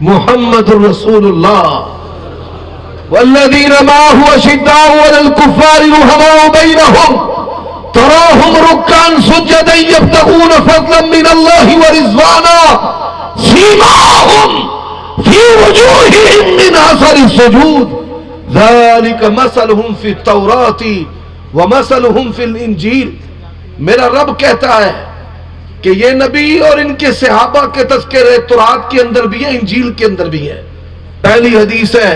محمد رسول اللہ والذین معه اشداء علی الکفار رحماء بینہم تراہم رکعا سجدا یبتغون فضلا من اللہ ورضوانا سیماہم فی وجوہہم من اثر السجود ذالک مثلہم فی التوراۃ ومثلہم فی الانجیل. میرا رب کہتا ہے کہ یہ نبی اور ان کے صحابہ کے تذکرے تورات کے اندر بھی ہے، انجیل کے اندر بھی ہے. پہلی حدیث ہے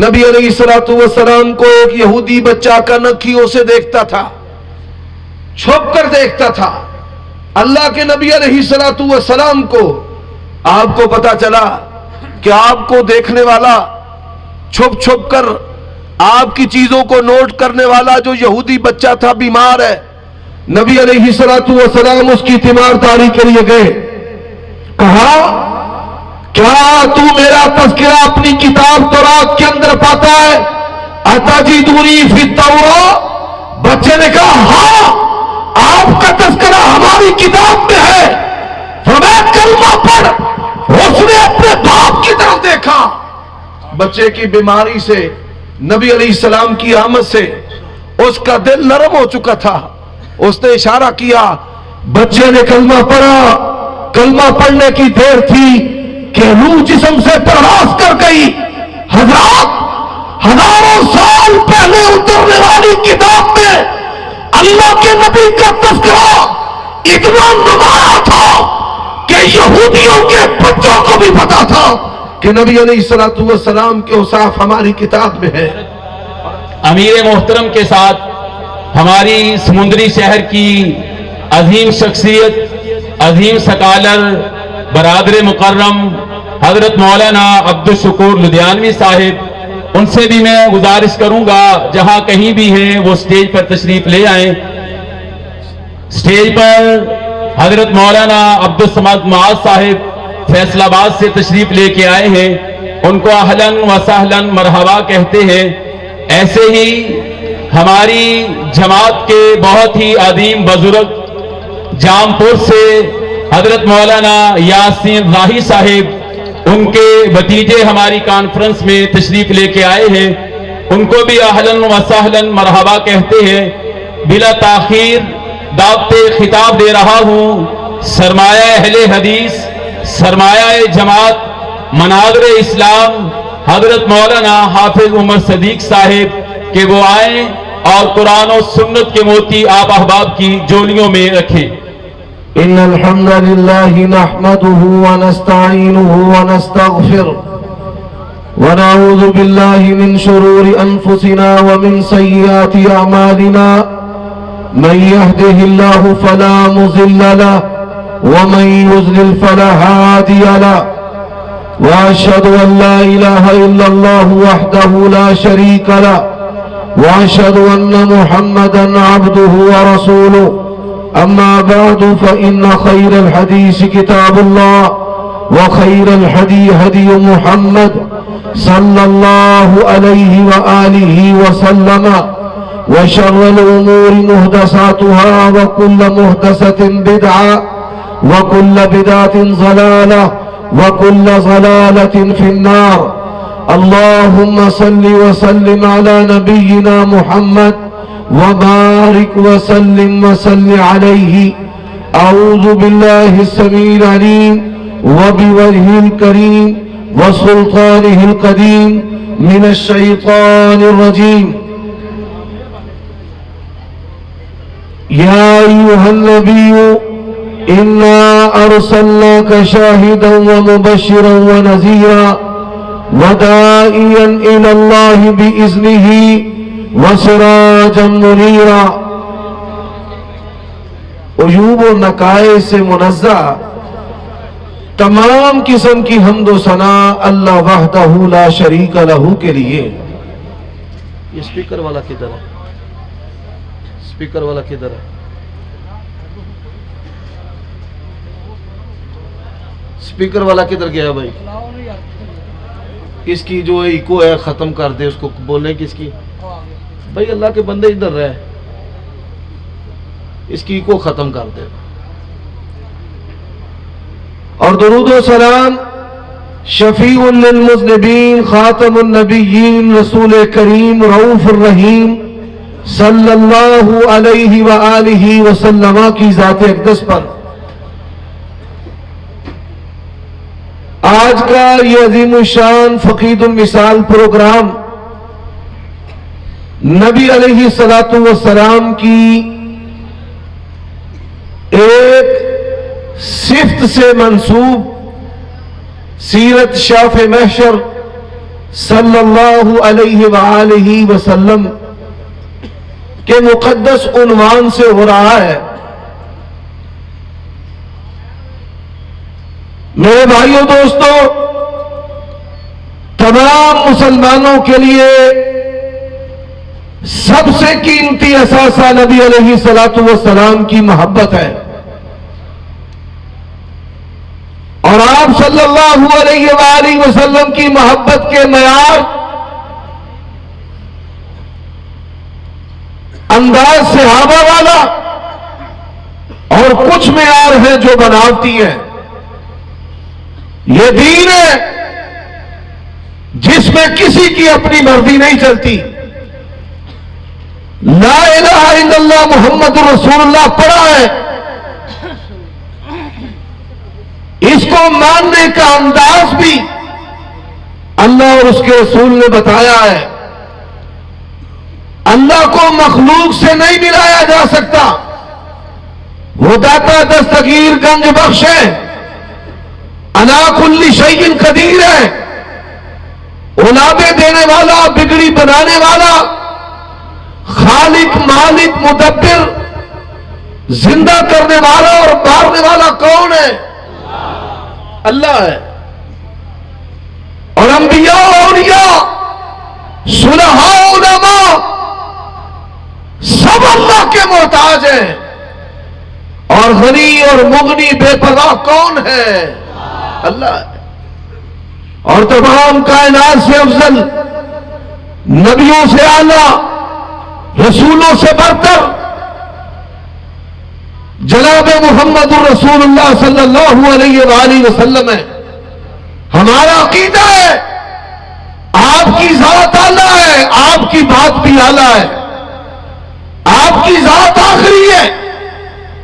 نبی علیہ السلام کو ایک یہودی بچہ کنکھیوں سے دیکھتا تھا، چھپ کر دیکھتا تھا. اللہ کے نبی علیہ السلام کو آپ کو پتا چلا کہ آپ کو دیکھنے والا، چھپ چھپ کر آپ کی چیزوں کو نوٹ کرنے والا جو یہودی بچہ تھا بیمار ہے. نبی علیہ السلام اس کی تیمارداری کے لیے گئے. کہا کیا تو میرا تذکرہ اپنی کتاب تورات کے اندر پاتا ہے؟ اتجدنی فی التوراۃ؟ بچے نے کہا ہاں آپ کا تذکرہ ہماری کتاب میں ہے. فرمایا کلمہ پڑھ. اس نے اپنے باپ کی طرف دیکھا. بچے کی بیماری سے، نبی علیہ السلام کی آمد سے اس کا دل نرم ہو چکا تھا. اس نے اشارہ کیا، بچے نے کلمہ پڑھا. کلمہ پڑھنے کی دیر تھی کہ روح جسم سے پرواز کر گئی. حضرات، ہزاروں سال پہلے اترنے والی کتاب میں اللہ کے نبی کا تذکرہ اتنا نمایاں تھا کہ یہودیوں کے بچوں کو بھی پتا تھا کہ نبی علیہ السلام کے اوصاف ہماری کتاب میں ہے. امیر محترم کے ساتھ ہماری سمندری شہر کی عظیم شخصیت، عظیم سکالر، برادر مکرم حضرت مولانا عبدالشکور لدھیانوی صاحب، ان سے بھی میں گزارش کروں گا جہاں کہیں بھی ہیں وہ سٹیج پر تشریف لے آئیں. سٹیج پر حضرت مولانا عبدالصمد معاذ صاحب فیصل آباد سے تشریف لے کے آئے ہیں. ان کو اہلاً و سہلاً مرحبا کہتے ہیں. ایسے ہی ہماری جماعت کے بہت ہی عظیم بزرگ جام پور سے حضرت مولانا یاسین راہی صاحب، ان کے بھتیجے ہماری کانفرنس میں تشریف لے کے آئے ہیں. ان کو بھی اہلاً و سہلاً مرحبا کہتے ہیں. بلا تاخیر دعوت خطاب دے رہا ہوں سرمایہ اہل حدیث، سرمایہ جماعت، مناظر اسلام حضرت مولانا حافظ عمر صدیق صاحب کہ وہ آئیں اور قرآن و سنت کے موتی آپ احباب کی جولیوں میں رکھیں. ان الحمد للہ نحمده ونستعینه ونستغفر ونعوذ باللہ من شرور انفسنا ومن سیئات اعمالنا من يهده الله فلا مضل له ومن يضلل فلا هادي له واشهد ان لا اله الا الله وحده لا شريك له واشهد ان محمدا عبده ورسوله. اما بعد فان خير الحديث كتاب الله وخير الهدي هدي محمد صلى الله عليه واله وسلم وشر الامور محدثاتها وكل محدثة بدعة وكل بدعة ضلالة وكل ضلالة في النار. اللهم صل وسلم على نبينا محمد وبارك وسلم وسل عليه. أعوذ بالله السميع العليم وبوجهه الكريم وسلطانه القديم من الشيطان الرجيم. يا أيها النبي إنا أرسلناك شاهدا ومبشرا ونذيرا وداعيا إلى الله بإذنه وسراجا منيرا. عیوب و نقائص سے منزہ تمام قسم کی حمد و ثنا اللہ وحدہ لا شریک لہ کے لیے. یہ سپیکر والا کدھر ہے؟ سپیکر والا کدھر ہے؟ سپیکر والا کدھر گیا بھائی؟ اس کی جو ایکو ہے ختم کر دے. اس کو بولیں کس کی بھائی؟ اللہ کے بندے ادھر رہے، اس کی ایکو ختم کر دے. اور درود و سلام شفیع للمذنبین خاتم النبیین رسول کریم رؤوف الرحیم صلی اللہ علیہ وآلہ وسلم کی ذات اقدس پر آج کا یہ عظیم الشان فقید المثال پروگرام نبی علیہ الصلوۃ والسلام کی ایک صفت سے منسوب سیرت شاف محشر صلی اللہ علیہ وآلہ وسلم کے مقدس عنوان سے ہو رہا ہے۔ میرے بھائیوں دوستو، تمام مسلمانوں کے لیے سب سے قیمتی اثاثہ نبی علیہ الصلوۃ والسلام کی محبت ہے، اور آپ صلی اللہ علیہ وآلہ وسلم کی محبت کے معیار انداز صحابہ والا اور کچھ معیار ہیں جو بناوٹی ہیں۔ یہ دین ہے جس میں کسی کی اپنی مرضی نہیں چلتی۔ لا الہ الا اللہ محمد رسول اللہ پڑھا ہے، اس کو ماننے کا انداز بھی اللہ اور اس کے رسول نے بتایا ہے۔ اللہ کو مخلوق سے نہیں ملایا جا سکتا، وہ داتا دستگیر گنج بخش ہے، علی کل شیء قدیر ہے، اولادیں دینے والا، بگڑی بنانے والا، خالق مالک مدبر، زندہ کرنے والا اور مارنے والا کون ہے؟ اللہ ہے۔ اور انبیاء اولیاء صلحاء علماء سب اللہ کے محتاج ہیں، اور غنی اور مغنی بے پرواہ کون ہے؟ اللہ ہے۔ اور تمام کائنات سے افضل، نبیوں سے اعلیٰ، رسولوں سے برتر جناب محمد الرسول اللہ صلی اللہ علیہ وآلہ وسلم ہے۔ ہمارا عقیدہ ہے آپ کی ذات اعلیٰ ہے، آپ کی بات بھی اعلیٰ ہے، آپ کی ذات آخری ہے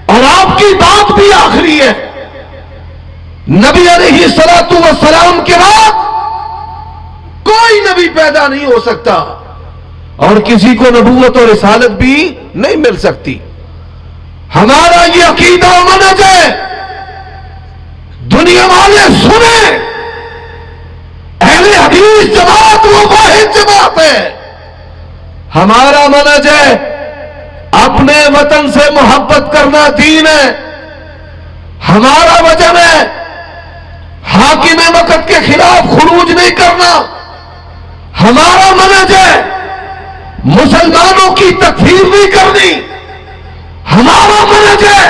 اور آپ کی بات بھی آخری ہے۔ نبی علیہ الصلوۃ والسلام کے بعد کوئی نبی پیدا نہیں ہو سکتا، اور کسی کو نبوت اور رسالت بھی نہیں مل سکتی۔ ہمارا یہ عقیدہ و منہج ہے، دنیا والے سنیں، اہل حدیث جماعت وہ واحد جماعت ہے۔ ہمارا منہج ہے اپنے وطن سے محبت کرنا دین ہے، ہمارا وجن ہے حاکم وقت کے خلاف خروج نہیں کرنا، ہمارا منہج ہے مسلمانوں کی تکفیر نہیں کرنی، ہمارا منہج ہے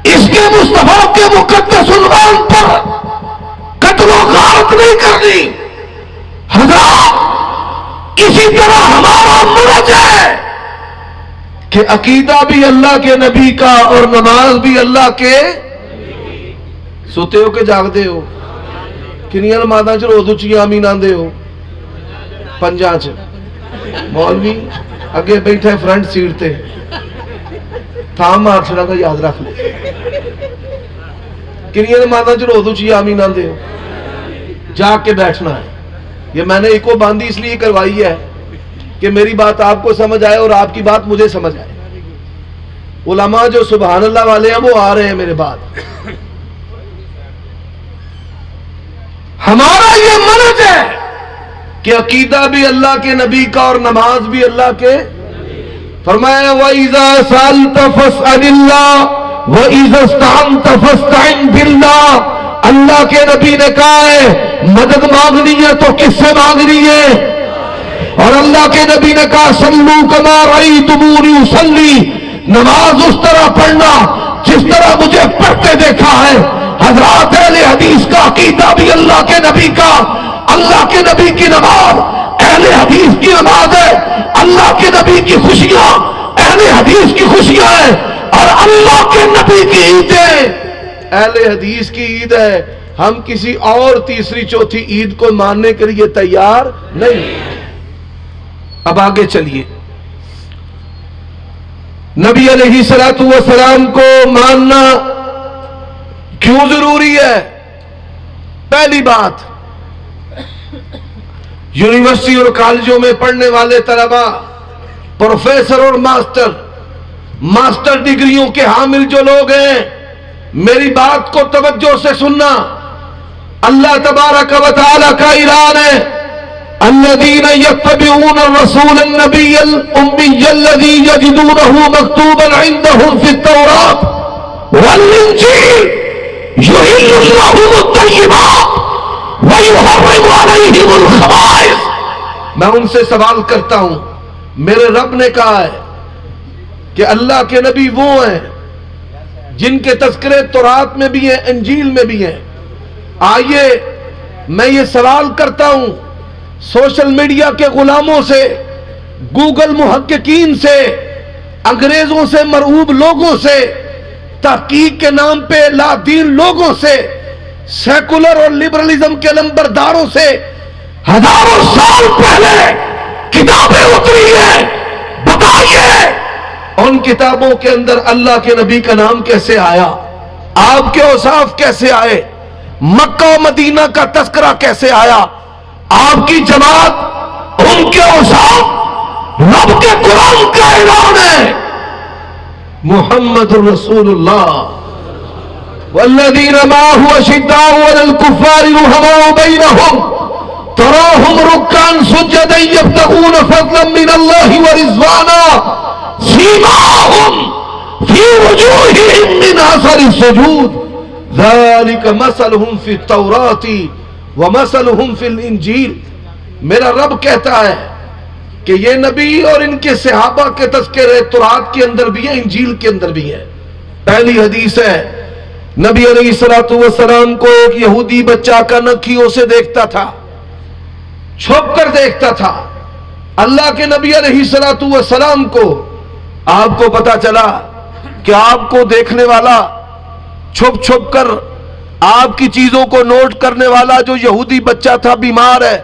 اس کے مصطفیٰ کے مقدس عنوان پر قتل و غارت نہیں کرنی۔ حضرات، اسی طرح ہمارا منہج ہے کہ عقیدہ بھی اللہ کے نبی کا اور نماز بھی اللہ کے۔ سوتے ہو کہ جاگتے ہو؟ کنیاں نمازاں چ روز اچھی آمین آندے ہو؟ پنجاں چ مولوی اگے بیٹھا ہے فرنٹ سیٹ تے، تھام مار چھڑا گا، یاد رکھ لے۔ کنیاں نمازاں چ روز اچھی آمین آندے ہو؟ جا کے بیٹھنا ہے۔ یہ میں نے ایکو باندھی اس لیے کروائی ہے کہ میری بات آپ کو سمجھ آئے اور آپ کی بات مجھے سمجھ آئے۔ علماء جو سبحان اللہ والے ہیں وہ آ رہے ہیں میرے بعد۔ ہمارا یہ منہج ہے کہ عقیدہ بھی اللہ کے نبی کا اور نماز بھی اللہ کے۔ فرمایا وَإِذَا سَأَلْتَ فَاسْأَلِ اللَّهَ وَإِذَا اسْتَعَنْتَ فَاسْتَعِنْ بِاللَّهِ۔ اللہ کے نبی نے کہا ہے مدد مانگنی ہے تو کس سے مانگنی ہے؟ اور اللہ کے نبی نے کہا صلو کما رأیتمونی اصلی، نماز اس طرح پڑھنا جس طرح مجھے پڑھتے دیکھا ہے۔ حضرات، اہل حدیث کا عقیدہ بھی اللہ کے نبی کا، اللہ کے نبی کی نماز اہل حدیث کی نماز ہے، اللہ کے نبی کی خوشیاں اہل حدیث کی خوشیاں ہیں، اور اللہ کے نبی کی عیدیں اہل حدیث کی عید ہے۔ ہم کسی اور تیسری چوتھی عید کو ماننے کے لیے تیار نہیں۔ اب آگے چلیے، نبی علیہ الصلوۃ والسلام کو ماننا کیوں ضروری ہے؟ پہلی بات، یونیورسٹی اور کالجوں میں پڑھنے والے طلباء، پروفیسر اور ماسٹر ڈگریوں کے حامل جو لوگ ہیں، میری بات کو توجہ سے سننا۔ اللہ تبارک و تعالی کا اعلان ہے، الذین یتبعون الرسول النبی الامی الذی یجدونہ مکتوبا عندہم فی التوراۃ والانجیل یحل لهم الطیبات وَيُحَرِّمُ عَلَيْهِمُ الْخَبَائِثَ۔ میں ان سے سوال کرتا ہوں، میرے رب نے کہا ہے کہ اللہ کے نبی وہ ہیں جن کے تذکرے تورات میں بھی ہیں، انجیل میں بھی ہیں۔ آئیے میں یہ سوال کرتا ہوں سوشل میڈیا کے غلاموں سے، گوگل محققین سے، انگریزوں سے مرعوب لوگوں سے، تحقیق کے نام پہ لا دین لوگوں سے، سیکولر اور لبرلزم کے لمبرداروں سے ہزاروں سال پہلے کتابیں اتری ہیں، بتائیے ان کتابوں کے اندر اللہ کے نبی کا نام کیسے آیا؟ آپ کے اوصاف کیسے آئے؟ مکہ و مدینہ کا تذکرہ کیسے آیا؟ آپ کی جماعت، ان کے اوصاف رب کے قرآن کا اعلان ہے۔ محمد رسول اللہ والذین معه اشداء علی الکفار رحماء بینہم تراہم رکعا سجدا یبتغون فضلا من اللہ ورضوانا سیماہم فی وجوہہم من اثر السجود ذالک مثلہم فی التوراۃ ومثلہم فی الانجیل۔ میرا رب کہتا ہے کہ یہ نبی اور ان کے صحابہ کے تذکرے تورات کے اندر بھی ہیں، انجیل کے اندر بھی ہیں۔ پہلی حدیث ہے، نبی علیہ الصلوۃ والسلام کو ایک یہودی بچہ کنکھیوں سے دیکھتا تھا، چھپ کر دیکھتا تھا۔ اللہ کے نبی علیہ الصلوۃ والسلام کو آپ کو پتا چلا کہ آپ کو دیکھنے والا، چھپ چھپ کر آپ کی چیزوں کو نوٹ کرنے والا جو یہودی بچہ تھا بیمار ہے۔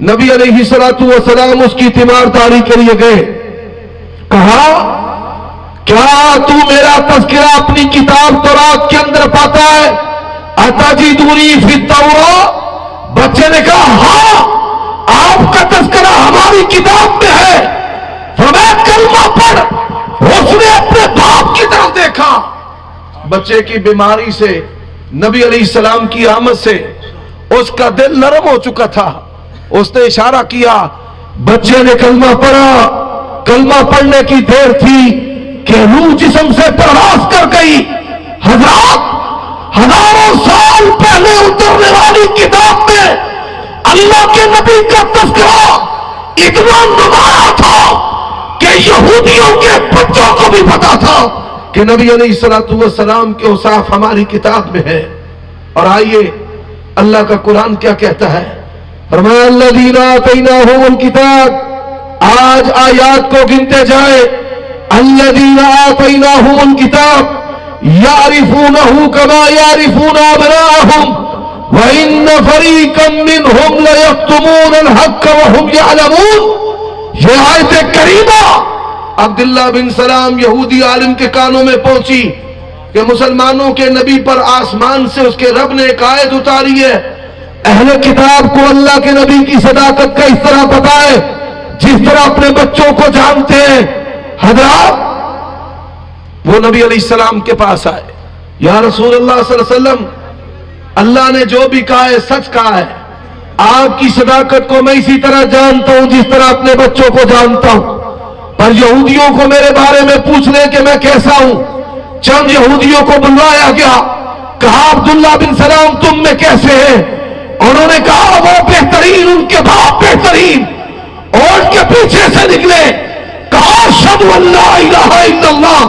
نبی علیہ الصلوۃ والسلام اس کی تیمارداری کے لیے گئے، کہا کیا تو میرا تذکرہ اپنی کتاب تورات کے اندر پاتا ہے؟ اتجدنی فی التوراۃ؟ بچے نے کہا ہاں، آپ کا تذکرہ ہماری کتاب میں ہے۔ فرمایا کلمہ پڑھ۔ اس نے اپنے باپ کی طرف دیکھا، بچے کی بیماری سے، نبی علیہ السلام کی آمد سے اس کا دل نرم ہو چکا تھا۔ اس نے اشارہ کیا، بچے نے کلمہ پڑھا۔ کلمہ پڑھنے کی دیر تھی کہ روح جسم سے پرواز کر گئی۔ حضرات، ہزاروں سال پہلے اترنے والی کتاب میں اللہ کے نبی کا تذکرہ اتنا نمایاں تھا کہ یہودیوں کے بچوں کو بھی پتا تھا کہ نبی علیہ الصلوۃ والسلام کے اوصاف ہماری کتاب میں ہے۔ اور آئیے اللہ کا قرآن کیا کہتا ہے، فرمایا الذین آتیناہم الکتاب۔ آج آیات کو گنتے جائے، الذین آتیناہم الکتاب یعرفونہ کما یعرفون ابناءہم وَإِنَّ فَرِيقًا مِّنْهُمْ لَيَكْتُمُونَ الْحَقَّ وَهُمْ يَعْلَمُونَ۔ یہ آیت کریمہ عبداللہ بن سلام یہودی عالم کے کانوں میں پہنچی کہ مسلمانوں کے نبی پر آسمان سے اس کے رب نے ایک آیت اتاری ہے، اہل کتاب کو اللہ کے نبی کی صداقت کا اس طرح پتا ہے جس طرح اپنے بچوں کو جانتے ہیں۔ حضرات، وہ نبی علیہ السلام کے پاس آئے، یا رسول اللہ صلی اللہ علیہ وسلم، اللہ نے جو بھی کہا ہے سچ کہا ہے، آپ کی صداقت کو میں اسی طرح جانتا ہوں جس طرح اپنے بچوں کو جانتا ہوں، پر یہودیوں کو میرے بارے میں پوچھ لیں کہ میں کیسا ہوں۔ چند یہودیوں کو بلوایا گیا، کہا عبداللہ بن سلام تم میں کیسے ہیں؟ انہوں نے کہا وہ بہترین، ان کے باپ بہترین، اور ان کے پیچھے سے نکلے، کہا اشہد ان لا الہ الا اللہ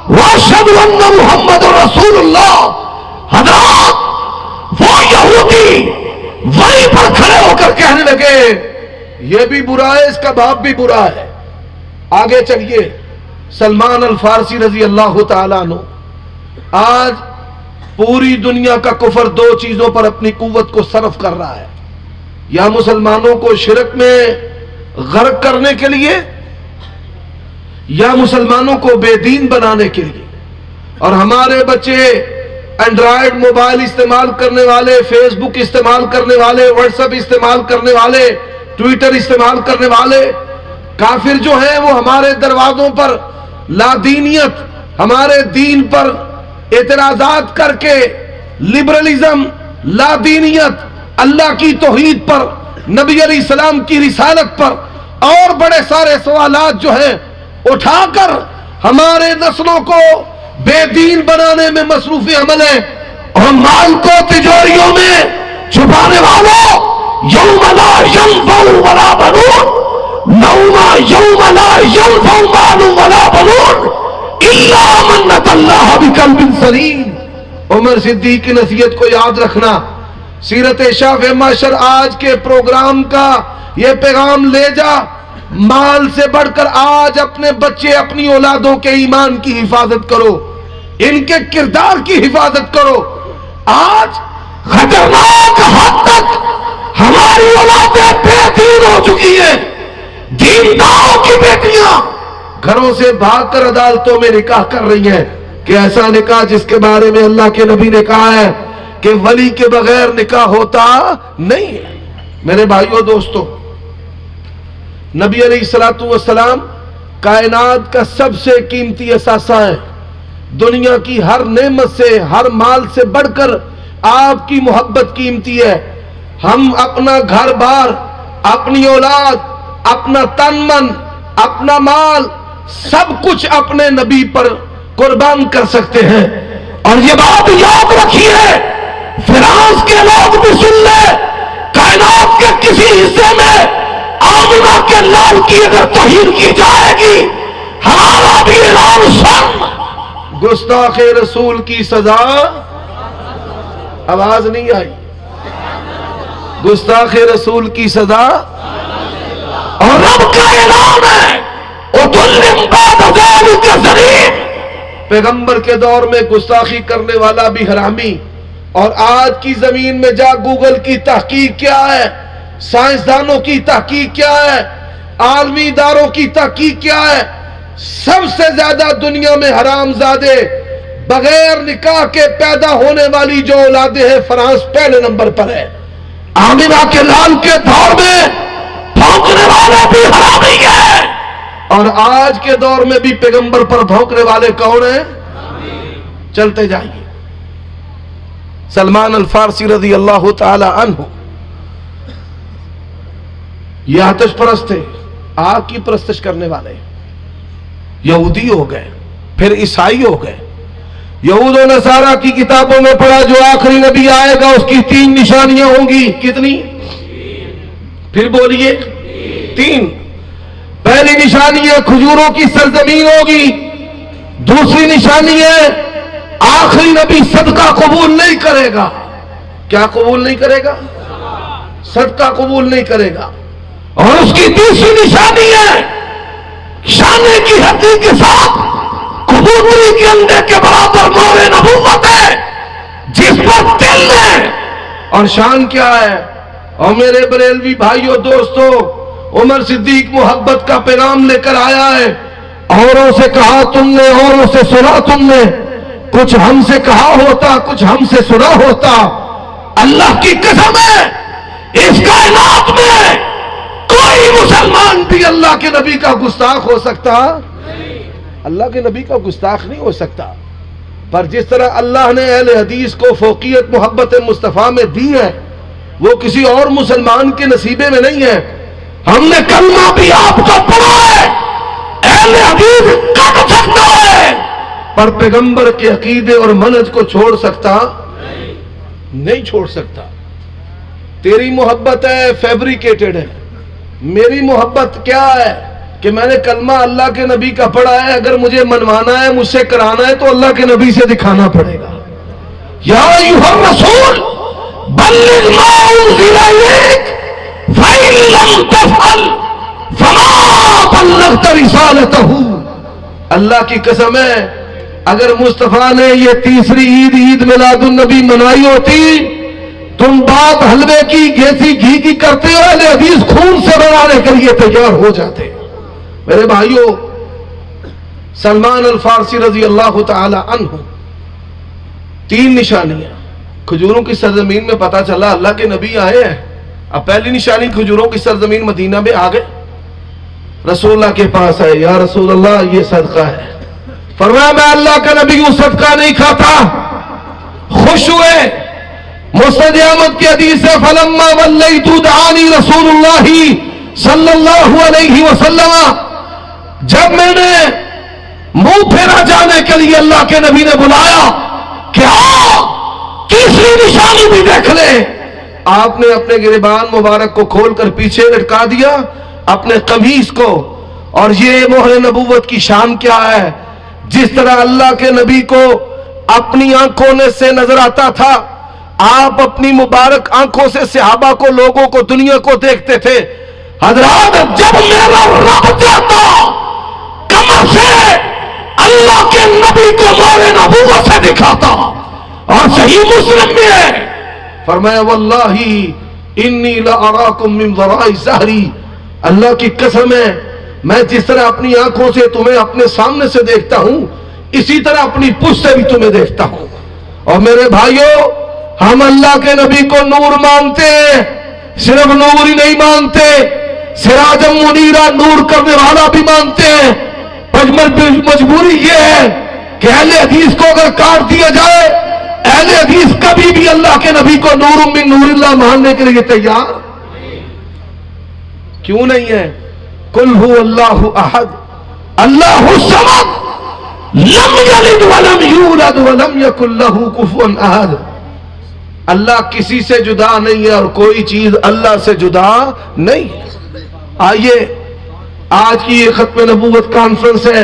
واشہد ان محمد رسول اللہ۔ حضرات، وہ یہودی وہیں پر کھڑے ہو کر کہنے لگے یہ بھی برا ہے، اس کا باپ بھی برا ہے۔ آگے چلیے، سلمان الفارسی رضی اللہ تعالیٰ عنہ، آج پوری دنیا کا کفر دو چیزوں پر اپنی قوت کو صرف کر رہا ہے، یا مسلمانوں کو شرک میں غرق کرنے کے لیے، یا مسلمانوں کو بے دین بنانے کے لیے۔ اور ہمارے بچے اینڈرائیڈ موبائل استعمال کرنے والے، فیس بک استعمال کرنے والے، واٹس ایپ استعمال کرنے والے، ٹویٹر استعمال کرنے والے کافر جو ہیں، وہ ہمارے دروازوں پر لادینیت، ہمارے دین پر اعتراضات کر کے لبرلزم، لادینیت، اللہ کی توحید پر، نبی علیہ السلام کی رسالت پر اور بڑے سارے سوالات جو ہیں اٹھا کر ہمارے نسلوں کو بے دین بنانے میں مصروف عمل ہے۔ اور مال کو تجوریوں میں چھپانے والوں، یوم لا ينفع ولا بنون، یوم لا ينفع مال ولا بنون الا من اتى الله بقلب سلیم۔ عمر صدیق کی نصیحت کو یاد رکھنا۔ سیرت شاف معاشر آج کے پروگرام کا یہ پیغام لے جا، مال سے بڑھ کر آج اپنے بچے، اپنی اولادوں کے ایمان کی حفاظت کرو، ان کے کردار کی حفاظت کرو۔ آج خطرناک حد تک ہماری اولادیں بے دین ہو چکی ہیں۔ دینداروں کی بیٹیاں گھروں سے بھاگ کر عدالتوں میں نکاح کر رہی ہیں کہ ایسا نکاح جس کے بارے میں اللہ کے نبی نے کہا ہے کہ ولی کے بغیر نکاح ہوتا نہیں ہے۔ میرے بھائیوں دوستو، نبی علیہ الصلوۃ والسلام کائنات کا سب سے قیمتی اثاثہ ہے۔ دنیا کی ہر نعمت سے، ہر مال سے بڑھ کر آپ کی محبت قیمتی ہے۔ ہم اپنا گھر بار، اپنی اولاد، اپنا تن من، اپنا مال، سب کچھ اپنے نبی پر قربان کر سکتے ہیں۔ اور یہ بات یاد رکھیے، فرانس کے لوگ بھی سن لے، کائنات کے کسی حصے میں آمنہ کے لال کی اگر توہین کی جائے گی، ہمارا بھی اعلان سن، گستاخ رسول کی سزا، آواز نہیں آئی، گستاخ رسول کی سزا، اور رب کا اعلان ہے اُتُلِّمْ بَعْدَ ذَلِكَ زَنِيمٌ۔ پیغمبر کے دور میں گستاخی کرنے والا بھی حرامی۔ اور آج کی زمین میں جا، گوگل کی تحقیق کیا ہے، سائنسدانوں کی تحقیق کیا ہے، عالمی اداروں کی تحقیق کیا ہے، سب سے زیادہ دنیا میں حرام زادے بغیر نکاح کے پیدا ہونے والی جو اولادیں ہیں، فرانس پہلے نمبر پر ہے۔ آمنہ کے لال کے دور میں بھونکنے والے بھی حرامی ہیں، اور آج کے دور میں بھی پیغمبر پر بھونکنے والے کون ہیں؟ چلتے جائیے۔ سلمان الفارسی رضی اللہ تعالی عنہ یہ آتش پرست تھے، آگ کی پرستش کرنے والے، یہودی ہو گئے، پھر عیسائی ہو گئے۔ یہود و نصارہ کی کتابوں میں پڑھا جو آخری نبی آئے گا اس کی 3 نشانیاں ہوں گی۔ کتنی؟ پھر بولیے، 3۔ پہلی نشانی ہے کھجوروں کی سرزمین ہوگی۔ دوسری نشانی ہے آخری نبی صدقہ قبول نہیں کرے گا۔ کیا قبول نہیں کرے گا؟ صدقہ قبول نہیں کرے گا۔ اور اس کی تیسری نشانی ہے شانے کی ہڈی کے ساتھ کبوتری کے انڈے کے برابر مور نبوت ہے جس پر دل ہے۔ اور شان کیا ہے؟ اور میرے بریلوی بھائیوں دوستو، عمر صدیق محبت کا پیغام لے کر آیا ہے۔ اوروں سے کہا تم نے، اوروں سے سنا تم نے، کچھ ہم سے کہا ہوتا، کچھ ہم سے سنا ہوتا۔ اللہ کی قسم ہے اس کائنات میں کوئی مسلمان بھی اللہ کے نبی کا گستاخ ہو سکتا؟ اللہ کے نبی کا گستاخ نہیں ہو سکتا۔ پر جس طرح اللہ نے اہل حدیث کو فوقیت محبت مصطفیٰ میں دی ہے، وہ کسی اور مسلمان کے نصیبے میں نہیں ہے۔ ہم نے کلمہ بھی آپ کو پڑھا ہے، اہل حدیث کٹ سکتا ہے، پر پیغمبر کے عقیدے اور منہج کو چھوڑ سکتا نہیں چھوڑ سکتا۔ تیری محبت ہے فیبریکیٹڈ ہے، میری محبت کیا ہے کہ میں نے کلمہ اللہ کے نبی کا پڑھا ہے، اگر مجھے منوانا ہے، مجھ سے کرانا ہے تو اللہ کے نبی سے دکھانا پڑے گا۔ یا ایھا الرسول بلغ ما انزل الیک فإن لم تفعل فما بلغت رسالتہ۔ اللہ کی قسم ہے اگر مصطفیٰ نے یہ تیسری عید عید میلاد النبی منائی ہوتی، تم بات حلوے کی گھیسی گھی کی کرتے ہو، اہل حدیث خون سے بنانے کے لیے تیار ہو جاتے۔ میرے بھائیوں، سلمان الفارسی رضی اللہ تعالی عنہ، 3 نشانیاں کھجوروں کی سرزمین میں پتا چلا اللہ کے نبی آئے ہیں۔ اب پہلی نشانی کھجوروں کی سرزمین مدینہ میں آ گئے، رسول اللہ کے پاس آئے، یا رسول اللہ یہ صدقہ ہے۔ فرمایا میں اللہ کا نبی ہوں، صدقہ نہیں کھاتا۔ خوش ہوئے۔ مسند احمد کی حدیث ہے، فلما ولیت دعانی رسول اللہ صلی اللہ علیہ وسلم، جب میں نے منہ پھیرا جانے کے لیے اللہ کے نبی نے بلایا کہ آؤ تیسری نشانی بھی دیکھ لے، آپ نے اپنے گریبان مبارک کو کھول کر پیچھے لٹکا دیا اپنے قمیص کو۔ اور یہ مہر نبوت کی شان کیا ہے، جس طرح اللہ کے نبی کو اپنی آنکھوں سے نظر آتا تھا، آپ اپنی مبارک آنکھوں سے صحابہ کو، لوگوں کو، دنیا کو دیکھتے تھے۔ حضرات جب میرا رب جاتا کمر سے اللہ کے نبی کو مہر نبوت سے دکھاتا، اور صحیح مسلم میں ہے، فرمایا واللہ انی لأراکم من وراء ظہری، اللہ کی قسم ہے میں جس طرح اپنی آنکھوں سے تمہیں اپنے سامنے سے دیکھتا ہوں، اسی طرح اپنی پشت سے بھی تمہیں دیکھتا ہوں۔ اور میرے بھائیوں، ہم اللہ کے نبی کو نور مانتے ہیں، صرف نور ہی نہیں مانتے، سراجا منیرا، نور کرنے والا بھی مانتے ہیں۔ مجبوری یہ ہے کہ اہل حدیث کو اگر کاٹ دیا جائے، اہل حدیث کبھی بھی اللہ کے نبی کو نور من نور اللہ ماننے کے لیے تیار کیوں نہیں ہے؟ قل هو اللہ احد اللہ الصمد لم یلد ولم یولد ولم یکن له کفوا احد۔ اللہ کسی سے جدا نہیں ہے اور کوئی چیز اللہ سے جدا نہیں ہے۔ آئیے آج کی یہ ختم نبوت کانفرنس ہے،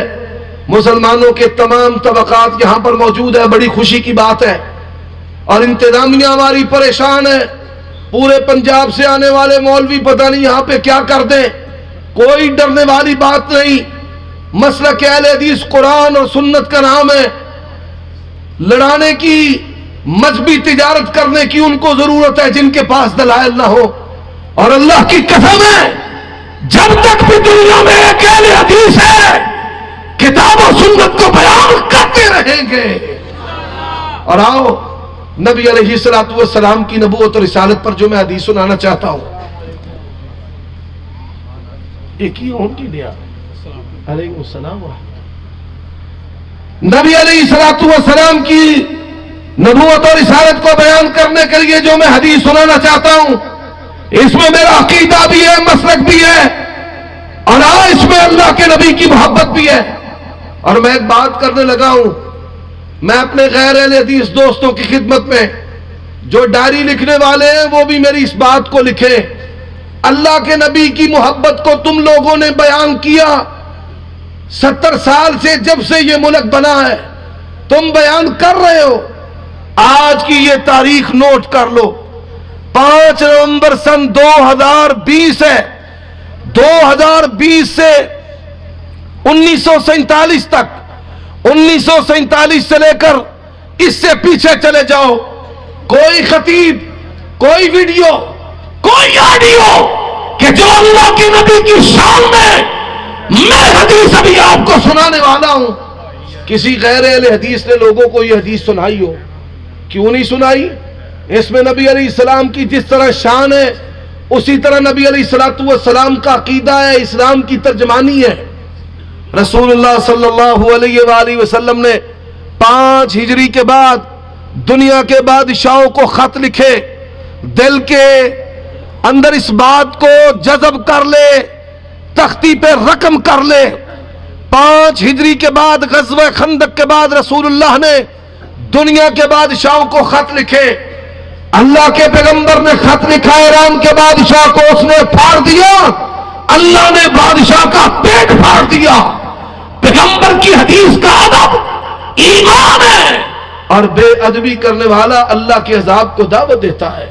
مسلمانوں کے تمام طبقات یہاں پر موجود ہے، بڑی خوشی کی بات ہے۔ اور انتظامیہ ہماری پریشان ہے، پورے پنجاب سے آنے والے مولوی پتہ نہیں یہاں پہ کیا کر دیں۔ کوئی ڈرنے والی بات نہیں، مسلک اہل حدیث قرآن اور سنت کا نام ہے۔ لڑانے کی، مذہبی تجارت کرنے کی ان کو ضرورت ہے جن کے پاس دلائل نہ ہو۔ اور اللہ کی قسم ہے جب تک بھی دنیا میں ایک اہل حدیث ہے، کتاب و سنت کو بیان کرتے رہیں گے۔ اور آؤ نبی علیہ الصلوۃ والسلام کی نبوت اور رسالت پر جو میں حدیث سنانا چاہتا ہوں، ایک ہی اون کی دیا علیہ السلام۔ نبی علیہ الصلوۃ والسلام کی نبوت اور رسالت کو بیان کرنے کے لیے جو میں حدیث سنانا چاہتا ہوں، اس میں میرا عقیدہ بھی ہے، مسلک بھی ہے، اور اس میں اللہ کے نبی کی محبت بھی ہے۔ اور میں ایک بات کرنے لگا ہوں، میں اپنے غیر اہل حدیث دوستوں کی خدمت میں، جو ڈائری لکھنے والے ہیں وہ بھی میری اس بات کو لکھیں، اللہ کے نبی کی محبت کو تم لوگوں نے بیان کیا 70 سال سے، جب سے یہ ملک بنا ہے تم بیان کر رہے ہو۔ آج کی یہ تاریخ نوٹ کر لو، 5 نومبر سن 2020 ہے، 2020 سے 1947 تک، 1947 سے لے کر اس سے پیچھے چلے جاؤ، کوئی خطیب، کوئی ویڈیو، کوئی آڈیو کہ جو اللہ کے نبی کی شان میں حدیث ابھی آپ کو سنانے والا ہوں، کسی غیر اہل حدیث نے لوگوں کو یہ حدیث سنائی ہو؟ کیوں نہیں سنائی؟ اس میں نبی علیہ السلام کی جس طرح شان ہے، اسی طرح نبی علیہ السلام کا عقیدہ ہے، اسلام کی ترجمانی ہے۔ رسول اللہ صلی اللہ علیہ وآلہ وسلم نے 5 ہجری کے بعد دنیا کے بادشاہوں کو خط لکھے، دل کے اندر اس بات کو جذب کر لے، تختی پہ رقم کر لے۔ 5 ہجری کے بعد غزوہ خندق کے بعد رسول اللہ نے دنیا کے بادشاہوں کو خط لکھے۔ اللہ کے پیغمبر نے خط لکھا ایران کے بادشاہ کو، اس نے پھاڑ دیا، اللہ نے بادشاہ کا پیٹ پھاڑ دیا۔ پیغمبر کی حدیث کا ادب ایمان ہے، اور بے ادبی کرنے والا اللہ کے عذاب کو دعوت دیتا ہے۔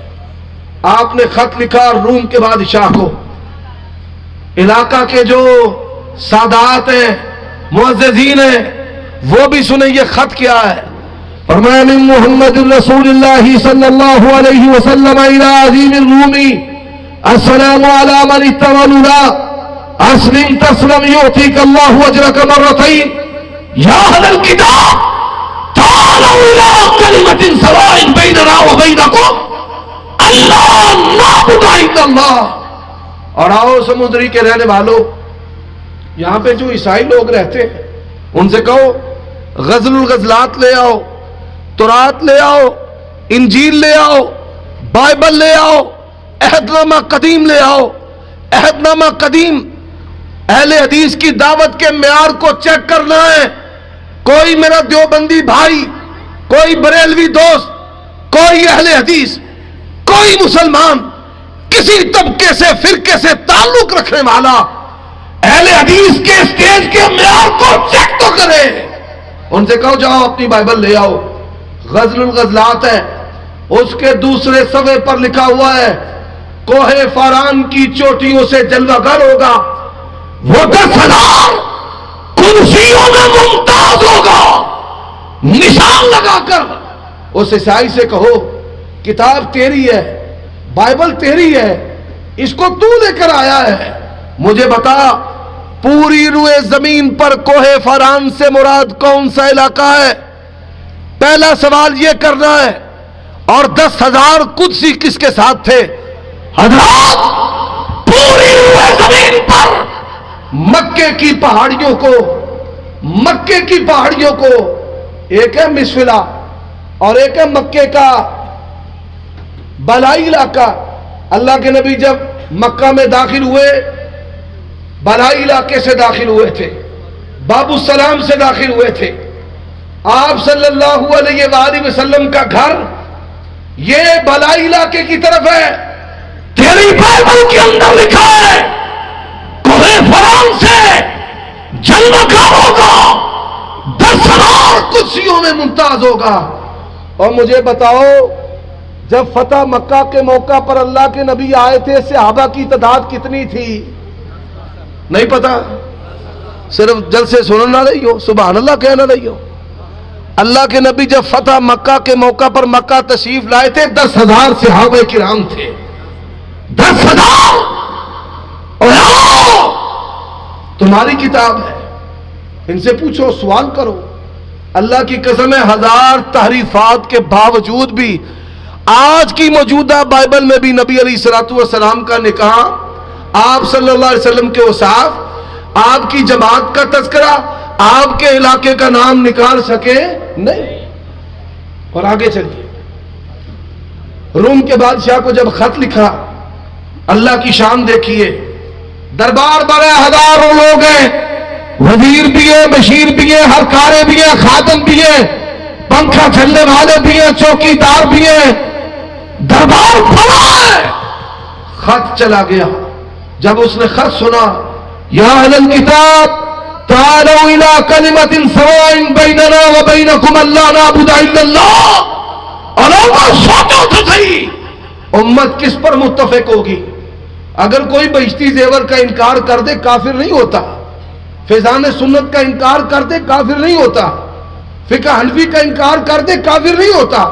آپ نے خط لکھا روم کے بادشاہ کو، علاقہ کے جو سادات ہیں، معززین ہیں، وہ بھی سنیں یہ خط کیا ہے. فرمایا من محمد رسول اللہ صلی اللہ علیہ وسلم الى عظیم الرومی السلام علی من اتبع الہدی اسلم تسلم یعطیک اللہ اجرک مرتین یا اہل الکتاب تعالوا الى کلمۃ سواء بیننا وبینکم اللہ نعبد الا اللہ. اور آؤ سمندری کے رہنے والوں، یہاں پہ جو عیسائی لوگ رہتے ہیں ان سے کہو غزل الغزلات لے آؤ، تورات لے آؤ، انجیل لے آؤ، بائبل لے آؤ، عہد نامہ قدیم لے آؤ. عہد نامہ قدیم اہل حدیث کی دعوت کے معیار کو چیک کرنا ہے. کوئی میرا دیوبندی بھائی، کوئی بریلوی دوست، کوئی اہل حدیث، کوئی مسلمان کسی طبقے سے فرقے سے تعلق رکھنے والا اہل حدیث کے اسٹیج کے معیار کو چیک تو کرے. ان سے کہو جاؤ اپنی بائبل لے آؤ، غزل الغزلات ہے، اس کے دوسرے صفحے پر لکھا ہوا ہے کوہ فاران کی چوٹیوں سے جلوہ گر ہوگا، وہ 10,000 کرسیوں میں ممتاز ہوگا. نشان لگا کر اس عیسائی سے کہو کتاب تیری ہے، بائبل تیری ہے، اس کو تو لے کر آیا ہے، مجھے بتا پوری روئے زمین پر کوہ فاران سے مراد کون سا علاقہ ہے؟ پہلا سوال یہ کرنا ہے. اور 10,000 قدسی کس کے ساتھ تھے؟ حضرات پوری روئے زمین پر مکے کی پہاڑیوں کو ایک ہے مسفلا اور ایک ہے مکے کا بالائی علاقہ. اللہ کے نبی جب مکہ میں داخل ہوئے بالائی علاقے سے داخل ہوئے تھے، باب السلام سے داخل ہوئے تھے. آپ صلی اللہ علیہ وآلہ وسلم کا گھر یہ بالائی علاقے کی طرف ہے. تیری بائبل کے اندر لکھا ہے کوہ فاران سے جلوہ گر ہوگا، 10,000 کرسیوں میں ممتاز ہوگا. اور مجھے بتاؤ جب فتح مکہ کے موقع پر اللہ کے نبی آئے تھے صحابہ کی تعداد کتنی تھی؟ نہیں پتا؟ صرف جلسے سننا نہ رہی ہو، سبحان اللہ کہنا رہی ہو. اللہ کے نبی جب فتح مکہ کے موقع پر مکہ تشریف لائے تھے 10,000 صحابہ کرام تھے. 10,000. اور تمہاری کتاب ہے، ان سے پوچھو، سوال کرو. اللہ کی قسم ہے 1000 تحریفات کے باوجود بھی آج کی موجودہ بائبل میں بھی نبی علیہ الصلوۃ والسلام کا نکاح، آپ صلی اللہ علیہ وسلم کے اوصاف، آپ کی جماعت کا تذکرہ، آپ کے علاقے کا نام نکال سکے نہیں. اور آگے چلیے، روم کے بادشاہ کو جب خط لکھا، اللہ کی شان دیکھیے، دربار بڑے ہزاروں لوگ ہیں، وزیر بھی ہیں، بشیر بھی ہیں، ہر کارے بھی ہیں، خادم بھی ہیں، پنکھا چلنے والے بھی ہیں، چوکی دار بھی ہیں، دربار بڑا ہے. خط چلا گیا. جب اس نے خط سنا، یا اہل الکتاب تعالوا الى کلمۃ سواء بیننا وبینکم اللہ نعبد الا اللہ. اور سوچو تو صحیح، امت کس پر متفق ہوگی؟ اگر کوئی بہشتی زیور کا انکار کر دے کافر نہیں ہوتا، فیضان سنت کا انکار کر دے کافر نہیں ہوتا، فقہ حنفی کا انکار کر دے کافر نہیں ہوتا،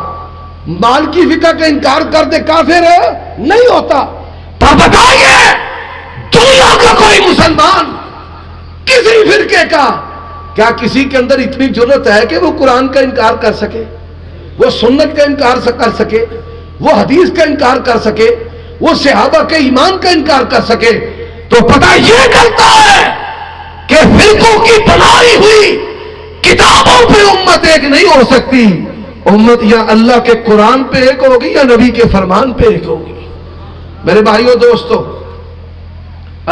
مالکی فقہ کا انکار کر دے کافر نہیں ہوتا. پر بتائیے دنیا کا کوئی مسلمان کسی فرقے کا کیا کسی کے اندر اتنی جرت ہے کہ وہ قرآن کا انکار کر سکے، وہ سنت کا انکار کر سکے، وہ حدیث کا انکار کر سکے، وہ صحابہ کے ایمان کا انکار کر سکے؟ تو پتہ یہ کرتا ہے کہ فرقوں کی بنائی ہوئی کتابوں پہ امت ایک نہیں ہو سکتی. امت یا اللہ کے قرآن پہ ایک ہوگی یا نبی کے فرمان پہ ایک ہوگی. میرے بھائیوں دوستو،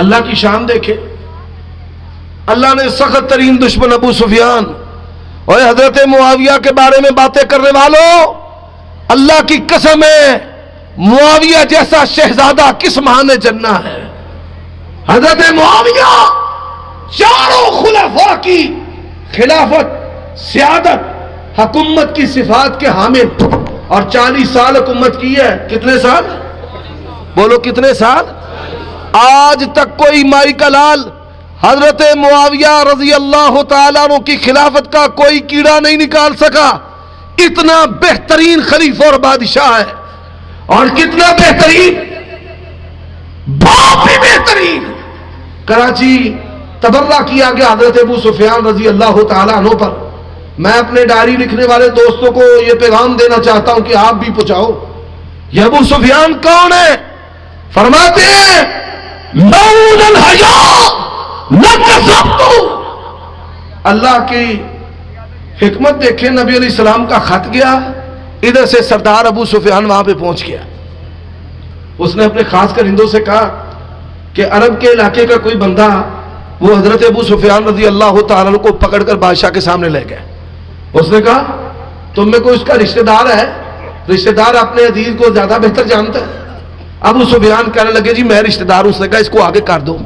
اللہ کی شان دیکھیں. اللہ نے سخت ترین دشمن ابو سفیان اور حضرت معاویہ کے بارے میں باتیں کرنے والوں، اللہ کی قسم ہے معاویہ جیسا شہزادہ کس ماں نے جننا ہے؟ حضرت معاویہ چاروں خلفاء کی خلافت، سیادت، حکومت کی صفات کے حامل، اور 40 سال حکومت کی ہے. کتنے سال؟ بولو کتنے سال؟ آج تک کوئی مائی کا لال حضرت معاویہ رضی اللہ تعالیٰ عنہ کی خلافت کا کوئی کیڑا نہیں نکال سکا. اتنا بہترین خلیفہ اور بادشاہ ہے, اور کتنا بہترین, بہت ہی بہترین. کراچی تبرہ کیا گیا حضرت ابو سفیان رضی اللہ تعالیٰ عنہ پر. میں اپنے ڈائری لکھنے والے دوستوں کو یہ پیغام دینا چاہتا ہوں کہ آپ بھی پہنچاؤ. یہ ابو سفیان کون ہے؟ فرماتے ہیں لولا الحیاء لکذبت. اللہ کی حکمت دیکھیں, نبی علیہ السلام کا خط گیا, ادھر سے سردار ابو سفیان وہاں پہ پہنچ گیا. اس نے اپنے خاص کرندوں سے کہا کہ عرب کے علاقے کا کوئی بندہ وہ حضرت ابو سفیان رضی اللہ تعالیٰ عنہ کو پکڑ کر بادشاہ کے سامنے لے گئے. اس نے کہا تم میں کوئی اس کا رشتہ دار ہے؟ رشتہ دار اپنے عزیز کو زیادہ بہتر جانتا ہے. ابو سفیان کہنے لگے جی میں رشتہ دار ہوں. اس نے کہا اس کو آگے کر دو.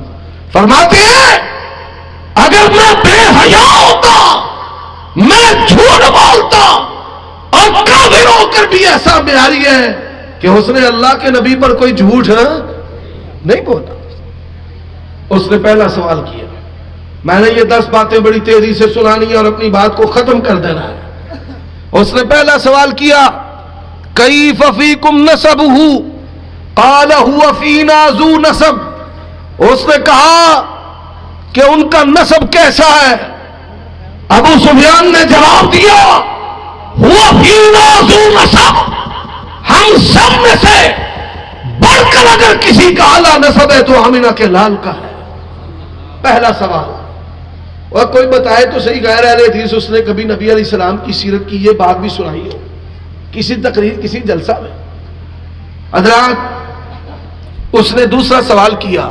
فرماتے ہیں اگر میں بے حیا ہوتا, میں جھوٹ بولتا, اور کافر ہو کر بھی ایسا معیاری ہے کہ اس نے اللہ کے نبی پر کوئی جھوٹ نہیں بولا. اس نے پہلا سوال کیا. میں نے یہ 10 باتیں بڑی تیزی سے سنانی ہے اور اپنی بات کو ختم کر دینا ہے. اس نے پہلا سوال کیا کیف فیکم نسبہ قال هو فینا ذو نسب. اس نے کہا کہ ان کا نسب کیسا ہے؟ ابو سفیان نے جواب دیا هو فینا ذو نسب, ہم سب میں سے بڑھ کر اگر کسی کا اعلیٰ نسب ہے تو آمنہ کے لال کا ہے. پہلا سوال. اور کوئی بتائے تو صحیح, غیر اہل حدیث اس نے کبھی نبی علیہ السلام کی سیرت کی یہ بات بھی سنائی ہو کسی تقریر کسی جلسہ میں؟ حضرات اس نے دوسرا سوال کیا,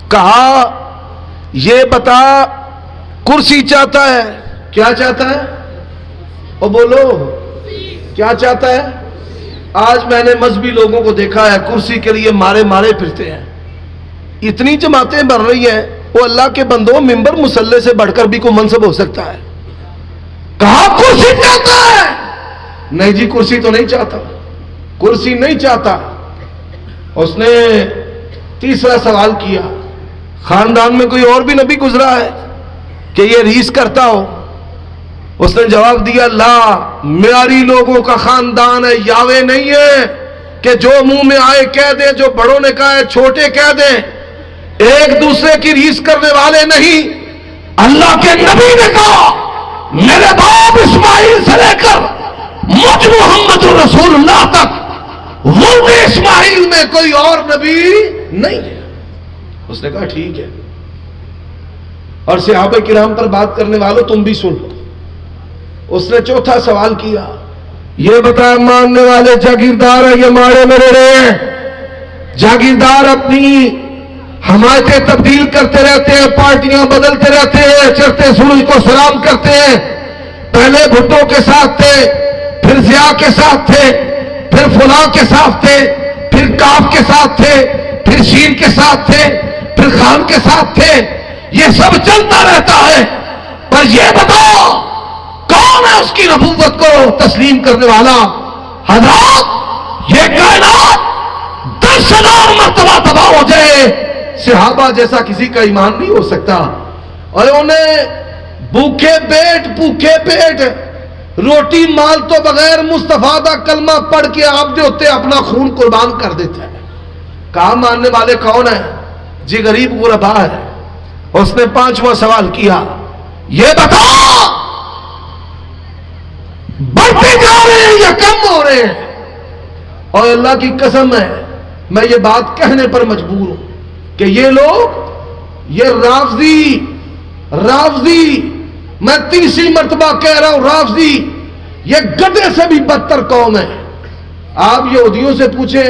کہا یہ بتا کرسی چاہتا ہے؟ کیا چاہتا ہے؟ اور بولو کیا چاہتا ہے؟ آج میں نے مذہبی لوگوں کو دیکھا ہے کرسی کے لیے مارے مارے پھرتے ہیں. اتنی جماعتیں بڑھ رہی ہیں, وہ اللہ کے بندوں ممبر مسلح سے بڑھ کر بھی کوئی منصب ہو سکتا ہے. کہا کرسی چاہتا ہے؟ نہیں جی کرسی تو نہیں چاہتا, کرسی نہیں چاہتا. اس نے تیسرا سوال کیا خاندان میں کوئی اور بھی نبی گزرا ہے کہ یہ ریس کرتا ہو؟ اس نے جواب دیا لا, معیاری لوگوں کا خاندان ہے, یاوے نہیں ہے کہ جو منہ میں آئے کہہ دیں, جو بڑوں نے کہا ہے چھوٹے کہہ دیں, ایک دوسرے کی ریس کرنے والے نہیں. اللہ کے نبی نے کہا میرے باپ اسماعیل سے لے کر مجھ محمد رسول اللہ تک ولد اسماعیل میں کوئی اور نبی نہیں ہے. اس نے کہا ٹھیک ہے. اور صحابہ کرام پر بات کرنے والوں تم بھی سن لو. اس نے چوتھا سوال کیا یہ بتا ماننے والے جاگیردار ہیں یہ مارے میرے رہے ہیں؟ جاگیردار اپنی حمایتیں تبدیل کرتے رہتے ہیں, پارٹیاں بدلتے رہتے ہیں, چڑھتے سورج کو سلام کرتے ہیں. پہلے بھٹو کے ساتھ تھے, پھر ضیاء کے ساتھ تھے, پھر فلاں کے ساتھ تھے, پھر کاف کے ساتھ تھے, پھر شین کے ساتھ تھے, پھر خان کے ساتھ تھے. یہ سب چلتا رہتا ہے, پر یہ بتاؤ کون ہے اس کی نبوت کو تسلیم کرنے والا؟ حضرات یہ کائنات 10,000 مرتبہ تباہ ہو جائے, صحابہ جیسا کسی کا ایمان نہیں ہو سکتا. اور انہیں بھوکے پیٹ روٹی مال تو بغیر مصطفیٰ دا کلمہ پڑھ کے آپ جو ہوتے اپنا خون قربان کر دیتا ہے. کہا ماننے والے کون ہیں؟ جی غریب غربا ہے. اس نے 5واں سوال کیا یہ بتا بڑھتے جا رہے ہیں یا کم ہو رہے ہیں؟ اور اللہ کی قسم ہے میں یہ بات کہنے پر مجبور ہوں کہ یہ لوگ یہ رافضی میں تیسری مرتبہ کہہ رہا ہوں رافضی یہ گدھے سے بھی بدتر قوم ہے. آپ یہودیوں سے پوچھیں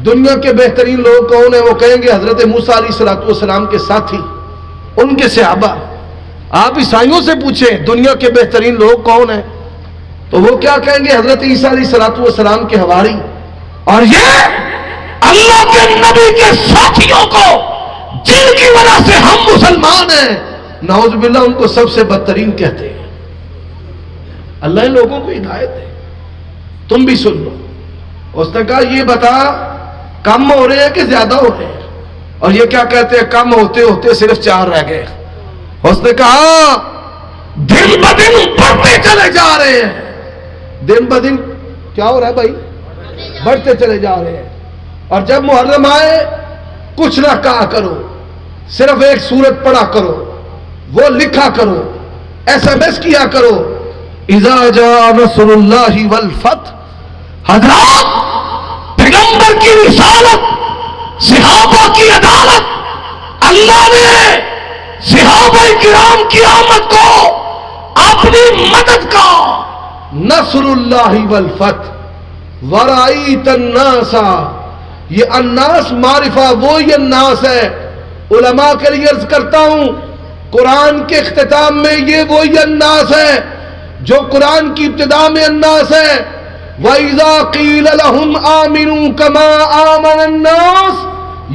دنیا کے بہترین لوگ کون ہیں, وہ کہیں گے حضرت موسیٰ علیہ السلام کے ساتھی ان کے صحابہ. آپ عیسائیوں سے پوچھیں دنیا کے بہترین لوگ کون ہیں, تو وہ کیا کہیں گے حضرت عیسیٰ علیہ السلام کے حواری. اور یہ اللہ کے نبی کے ساتھیوں کو جن کی وجہ سے ہم مسلمان ہیں نعوذ باللہ ان کو سب سے بدترین کہتے ہیں. اللہ ان لوگوں کو ہدایت دے. تم بھی سن لو. اس نے کہا یہ بتا کم ہو رہے ہیں کہ زیادہ ہو رہے ہیں؟ اور یہ کیا کہتے ہیں کم ہوتے ہوتے صرف 4 رہ گئے. اس نے کہا دن بدن بڑھتے چلے جا رہے ہیں، دن بدن کیا ہو رہا ہے بھائی؟ بڑھتے چلے جا رہے ہیں. اور جب محرم آئے کچھ نہ کہا کرو، صرف ایک سورت پڑھا کرو، وہ لکھا کرو، SMS کیا کرو، اذا جاء نصر اللہ والفتح. حضرات پیغمبر کی رسالت، صحابہ کی عدالت، اللہ نے صحابہ کرام کی آمد کو اپنی مدد کا، نصر اللہ والفتح ورأیت الناس. یہ الناس معرفہ وہی الناس ہے. علماء کے لیے عرض کرتا ہوں قرآن کے اختتام میں یہ وہی الناس ہے جو قرآن کی ابتدا میں الناس ہے. وَإِذَا قِيلَ لَهُمْ آمِنُوا كَمَا آمَنَ النَّاسِ،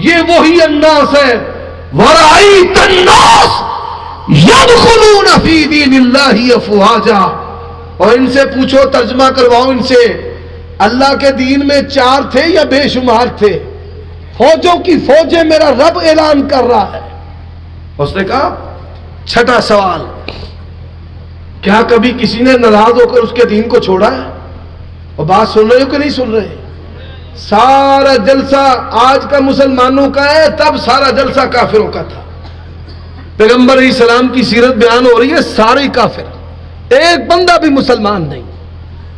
یہ وہی الناس ہے. وَرَأَيْتَ النَّاسَ يَدْخُلُونَ فِي دِينِ اللَّهِ أَفْوَاجًا. اور ان سے پوچھو، ترجمہ کرواؤ ان سے، اللہ کے دین میں 4 تھے یا بے شمار تھے؟ فوجوں کی فوجیں میرا رب اعلان کر رہا ہے. اس نے کہا چھٹا سوال، کیا کبھی کسی نے ناراض ہو کر اس کے دین کو چھوڑا ہے؟ اور بات سن رہے ہو کہ نہیں سن رہے؟ سارا جلسہ آج کا مسلمانوں کا ہے، تب سارا جلسہ کافروں کا تھا. پیغمبر علیہ السلام کی سیرت بیان ہو رہی ہے، سارے کافر، ایک بندہ بھی مسلمان نہیں.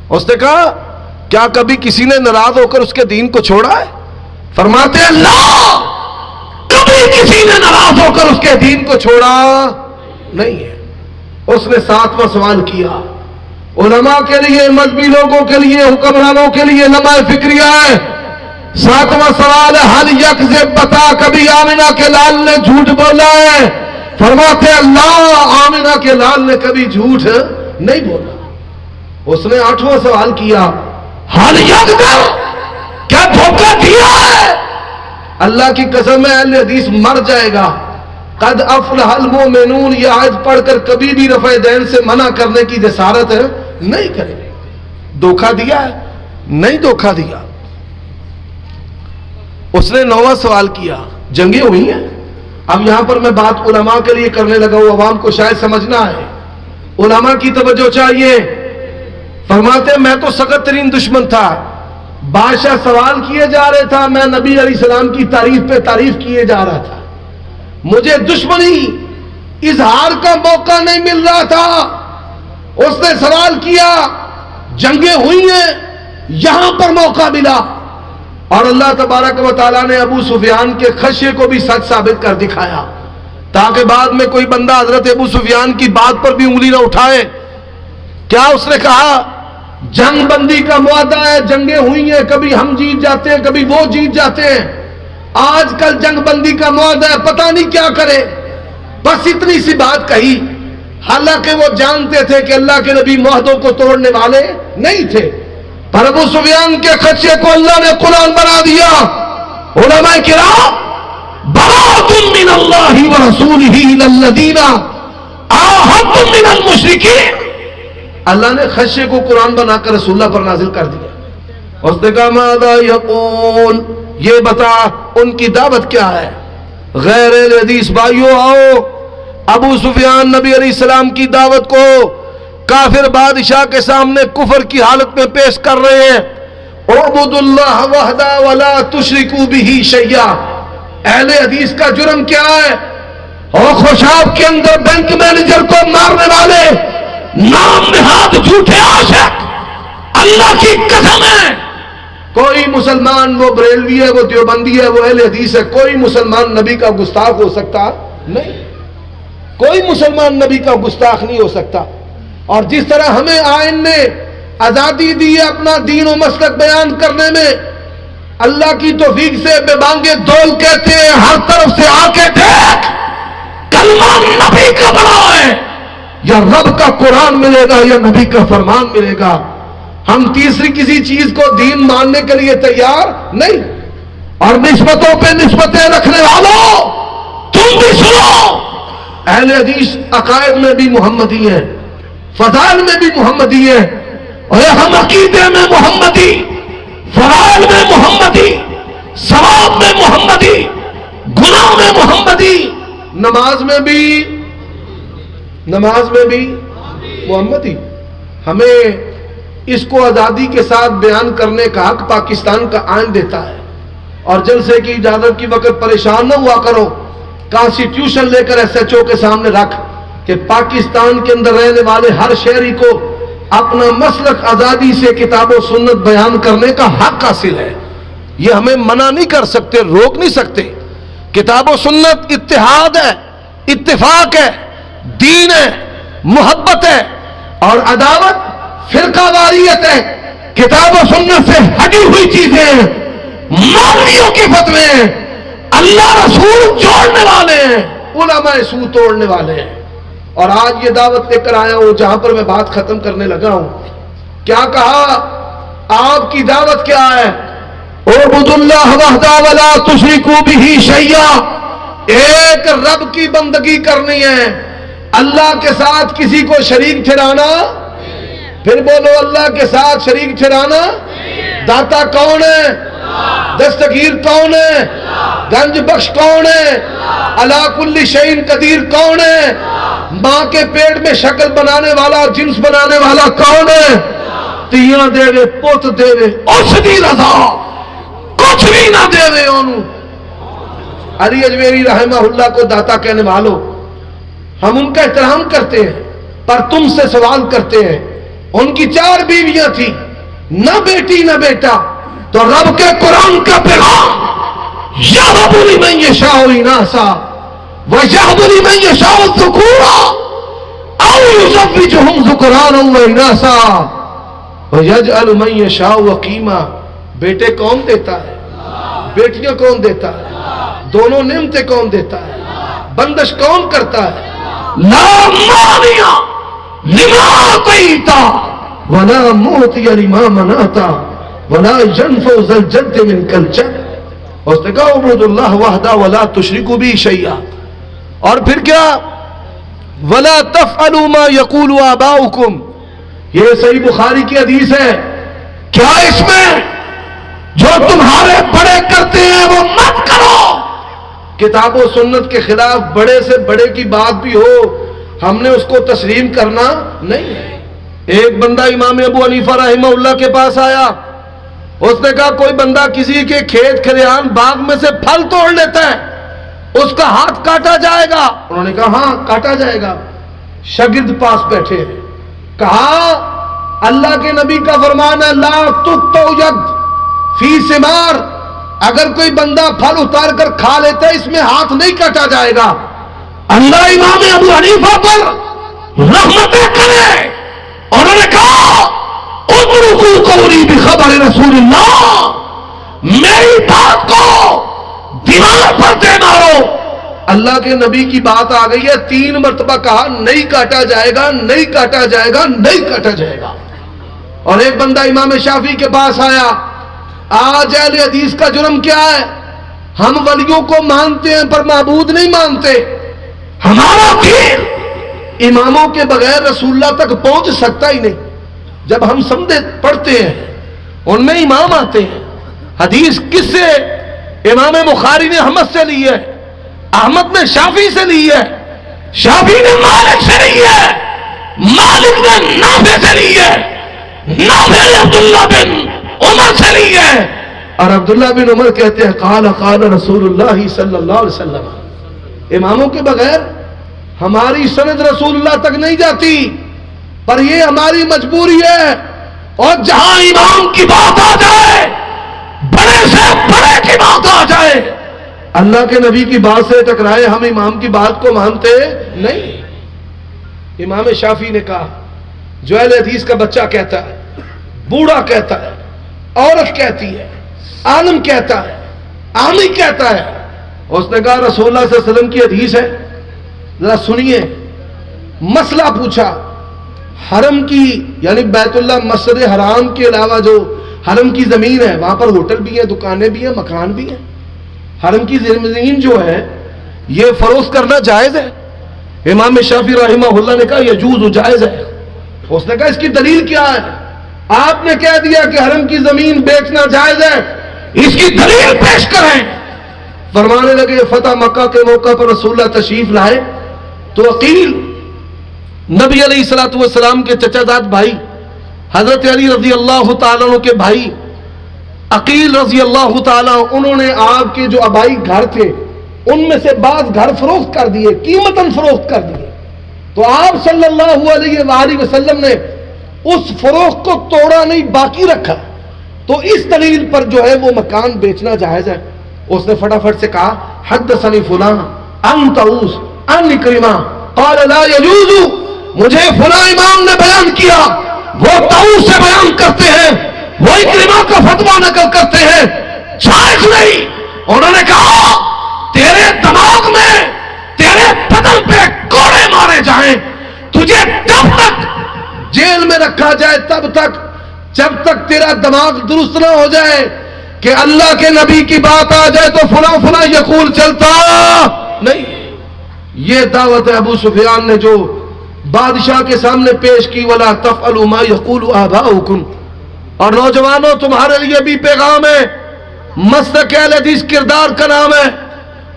اس نے کہا کیا کبھی کسی نے ناراض ہو کر اس کے دین کو چھوڑا ہے؟ فرماتے ہیں اللہ کبھی کسی نے ناراض ہو کر اس کے دین کو چھوڑا نہیں ہے. اس نے 7واں سوال کیا، علماء کے لیے، مذہبی لوگوں کے لیے، حکمرانوں کے لیے لمحہ فکریہ ہے. 7واں سوال ہے حل یکذب، بتا کبھی آمنہ کے لال نے جھوٹ بولا ہے؟ فرماتے ہیں اللہ آمنہ کے لال نے کبھی جھوٹ نہیں بولا. اس نے 8واں سوال کیا حل یکذب، کیا دھوکہ دیا ہے؟ اللہ کی قسم ہے اہل حدیث مر جائے گا. قد افلح المؤمنون یہ آیت پڑھ کر کبھی بھی رفع دین سے منع کرنے کی جسارت نہیں کرے. دھوکہ دیا ہے؟ نہیں دھوکہ دیا. اس نے 9واں سوال کیا، جنگیں ہوئی ہیں. اب یہاں پر میں بات علماء کے لیے کرنے لگا ہوں، عوام کو شاید سمجھنا ہے، علماء کی توجہ چاہیے. فرماتے ہیں میں تو سخت ترین دشمن تھا، بادشاہ سوال کیے جا رہے تھا، میں نبی علیہ السلام کی تعریف پہ تعریف کیے جا رہا تھا، مجھے دشمنی اظہار کا موقع نہیں مل رہا تھا. اس نے سوال کیا، جنگیں ہوئی ہیں، یہاں پر موقع ملا. اور اللہ تبارک و تعالیٰ نے ابو سفیان کے خدشے کو بھی سچ ثابت کر دکھایا تاکہ بعد میں کوئی بندہ حضرت ابو سفیان کی بات پر بھی انگلی نہ اٹھائے. کیا اس نے کہا جنگ بندی کا معاہدہ ہے، جنگیں ہوئی ہیں، کبھی ہم جیت جاتے ہیں کبھی وہ جیت جاتے ہیں. آج کل جنگ بندی کا معاہدہ ہے، پتہ نہیں کیا کرے. بس اتنی سی بات کہی، حالانکہ وہ جانتے تھے کہ اللہ کے نبی معاہدوں کو توڑنے والے نہیں تھے. پر ابو سفیان کے خدشے کو اللہ نے قرآن بنا دیا. علماء کرام براءۃ من اللہ ورسولہ الی الذین عاہدتم من المشرکین، اللہ نے خدشے کو قرآن بنا کر رسول اللہ پر نازل کر دیا. اس نے کہا ماذا یقول، یہ بتا ان کی دعوت کیا ہے. غیر حدیث بھائیو آؤ، ابو سفیان نبی علیہ السلام کی دعوت کو کافر بادشاہ کے سامنے کفر کی حالت میں پیش کر رہے ہیں. اعبدوا اللہ وحدہ ولا تشرکوا بہ شیئا. اہل حدیث کا جرم کیا ہے؟ اور خوشاب کے اندر بینک مینیجر کو مارنے والے نام نہاد جھوٹے عاشق، اللہ کی قسم ہے کوئی مسلمان، وہ بریلوی ہے، وہ دیوبندی ہے، وہ اہل حدیث ہے، کوئی مسلمان نبی کا گستاخ ہو سکتا نہیں. کوئی مسلمان نبی کا گستاخ نہیں ہو سکتا. اور جس طرح ہمیں آئین نے آزادی دی ہے اپنا دین و مسلک بیان کرنے میں، اللہ کی توفیق سے بے بانگے دول کہتے ہیں ہر طرف سے آ کے دیکھ کلمہ نبی کا بنا ہے، یا رب کا قرآن ملے گا یا نبی کا فرمان ملے گا. ہم تیسری کسی چیز کو دین ماننے کے لیے تیار نہیں. اور نسبتوں پہ نسبتیں رکھنے والوں تم بھی سنو، اہل حدیث عقائد میں بھی محمدی ہیں، فضائل میں بھی محمدی ہے، اور ہم عقیدے میں محمدی، فرائض میں محمدی، ثواب میں محمدی، گناہ میں محمدی، نماز میں بھی نماز میں بھی محمد ہی. ہمیں اس کو آزادی کے ساتھ بیان کرنے کا حق پاکستان کا آئین دیتا ہے. اور جلسے کی اجازت کی وقت پریشان نہ ہوا کرو, کانسٹیٹیوشن لے کر ایس ایچ او کے سامنے رکھ کہ پاکستان کے اندر رہنے والے ہر شہری کو اپنا مسلک آزادی سے کتاب و سنت بیان کرنے کا حق حاصل ہے. یہ ہمیں منع نہیں کر سکتے, روک نہیں سکتے. کتاب و سنت اتحاد ہے, اتفاق ہے, دین ہے, محبت ہے. اور عداوت فرقہ واریت ہے. کتاب و سنت سے ہٹی ہوئی چیزیں مولویوں کے فتوے ہیں, اللہ رسول جوڑنے والے ہیں, علماء سو توڑنے والے ہیں. اور آج یہ دعوت لے کر آیا ہوں جہاں پر میں بات ختم کرنے لگا ہوں. کیا کہا؟ آپ کی دعوت کیا ہے؟ اعبدوا اللہ وحدہ ولا تشرکوا بہ شیئا. ایک رب کی بندگی کرنی ہے, اللہ کے ساتھ کسی کو شریک ٹھہرانا. پھر بولو, اللہ کے ساتھ شریک ٹھہرانا. داتا کون ہے؟ دستگیر کون ہے؟ گنج بخش کون ہے؟ علی کل شیء قدیر کون ہے؟ ماں کے پیٹ میں شکل بنانے والا, جنس بنانے والا کون ہے؟ تیاں دے وے, پوت دے وے, اس دی رضا کچھ بھی نہ دے وے انہوں. علی اجمیری رحمہ اللہ کو داتا کہنے والوں, ہم ان کا احترام کرتے ہیں پر تم سے سوال کرتے ہیں. ان کی 4 بیویاں تھیں, نہ بیٹی نہ بیٹا. تو رب کے قرآن کا پیغام یَهْبُ لِمَن یَشَاءُ إِنَاثًا وَیَهْبُ لِمَن یَشَاءُ الذُّکُورَ أَوْ یُزَوِّجُهُمْ ذُکْرَانًا وَإِنَاثًا وَیَجْعَلُ مَن یَشَاءُ عَقِیمًا. بیٹے کون دیتا ہے؟ بیٹیاں کون دیتا ہے؟ دونوں نعمتیں کون دیتا ہے؟ بندش کون کرتا ہے؟ لا مانع لما اعطیت ولا معطی لما منعت ولا ينفع ذا الجد منك الجد. اس نے کہا اعبدوا اللہ وحدہ ولا تشرکوا بہ شیئا. اور پھر کیا؟ ولا تفعلوا ما يقول آباؤکم. یہ صحیح بخاری کی حدیث ہے. کیا اس میں جو تمہارے بڑے کرتے ہیں وہ مت کرو. کتاب و سنت کے خلاف بڑے سے بڑے کی بات بھی ہو, ہم نے اس کو تسلیم کرنا نہیں ہے. ایک بندہ امام ابو حنیفہ رحمہ اللہ کے پاس آیا. اس نے کہا کوئی بندہ کسی کے کھیت کھلیان باغ میں سے پھل توڑ لیتا ہے, اس کا ہاتھ کاٹا جائے گا؟ انہوں نے کہا ہاں کاٹا جائے گا. شاگرد پاس بیٹھے ہیں. کہا اللہ کے نبی کا فرمان ہے لا تقطع ید فی ثمار. اگر کوئی بندہ پھل اتار کر کھا لیتا ہے اس میں ہاتھ نہیں کاٹا جائے گا. اللہ امام ابو حنیفہ پر رحمتیں کرے. انہوں نے کہا اترکوا قولی بخبر رسول اللہ, میری بات کو دیوار پر دے مارو. اللہ کے نبی کی بات آ گئی ہے, 3 مرتبہ کہا نہیں کاٹا جائے گا, نہیں کاٹا جائے گا, نہیں کاٹا جائے گا. اور ایک بندہ امام شافعی کے پاس آیا. آج اہل حدیث کا جرم کیا ہے؟ ہم ولیوں کو مانتے ہیں پر معبود نہیں مانتے. ہمارا دین اماموں کے بغیر رسول اللہ تک پہنچ سکتا ہی نہیں. جب ہم سمجھے پڑھتے ہیں ان میں امام آتے ہیں. حدیث کس سے؟ امام بخاری نے احمد سے لی ہے, احمد نے شافعی سے لی ہے, شافعی نے مالک سے لی ہے, مالک نے نافع سے لی ہے, نافع نے عبداللہ بن عمر سے لی ہے. اور عبداللہ بن عمر کہتے ہیں قال قال رسول اللہ صلی اللہ علیہ وسلم. اماموں کے بغیر ہماری سند رسول اللہ تک نہیں جاتی, پر یہ ہماری مجبوری ہے. اور جہاں امام کی بات آ جائے, بڑے سے بڑے کی بات آ جائے, اللہ کے نبی کی بات سے ٹکرائے, ہم امام کی بات کو مانتے نہیں. امام شافعی نے کہا جو اہل حدیث کا بچہ کہتا ہے, بوڑھا کہتا ہے, عورت کہتی ہے, عالم کہتا ہے, عامی کہتا ہے. اس نے کہا رسول اللہ صلی اللہ علیہ وسلم کی حدیث ہے, ذرا سنیے. مسئلہ پوچھا حرم کی یعنی بیت اللہ مسجد حرام کے علاوہ جو حرم کی زمین ہے وہاں پر ہوٹل بھی ہیں, دکانیں بھی ہیں, مکان بھی ہیں. حرم کی زمین جو ہے یہ فروخت کرنا جائز ہے؟ امام شافعی رحمہ اللہ نے کہا یجوز, جائز ہے. اس نے کہا اس کی دلیل کیا ہے؟ آپ نے کہہ دیا کہ حرم کی زمین بیچنا جائز ہے, اس کی دلیل پیش کریں. فرمانے لگے فتح مکہ کے موقع پر رسول اللہ تشریف لائے تو عقیل نبی علیہ الصلوۃ والسلام کے چچا زاد بھائی حضرت علی رضی اللہ تعالیٰ عنہ کے بھائی عقیل رضی اللہ تعالیٰ، انہوں نے آپ کے جو آبائی گھر تھے ان میں سے بعض گھر فروخت کر دیے، قیمتاً فروخت کر دیے. تو آپ صلی اللہ علیہ وآلہ وسلم نے اس فروخت کو توڑا نہیں، باقی رکھا. تو اس دلیل پر جو ہے وہ مکان بیچنا جائز ہے. اس نے فٹافٹ سے کہا حدثنی فلاں عن طاؤوس عن اکرمہ قال لا يجوز، مجھے فلاں امام نے بیان کیا، وہ طاؤوس سے بیان کرتے ہیں، وہ اکرمہ کا فتویٰ نقل کرتے ہیں، جائز نہیں. انہوں نے کہا تیرے دماغ میں تیرے بدن پہ کوڑے مارے جائیں، تجھے تب تک جیل میں رکھا جائے تب تک جب تک تیرا دماغ درست نہ ہو جائے کہ اللہ کے نبی کی بات آ جائے تو فلاں فلاں یقول چلتا نہیں. یہ دعوت ابو سفیان نے جو بادشاہ کے سامنے پیش کی، وَلَا تَفْعَلُوا مَا يَقُولُ آبَاؤُكُمْ. اور نوجوانوں تمہارے لیے بھی پیغام ہے، مسلک اہل حدیث کردار کا نام ہے.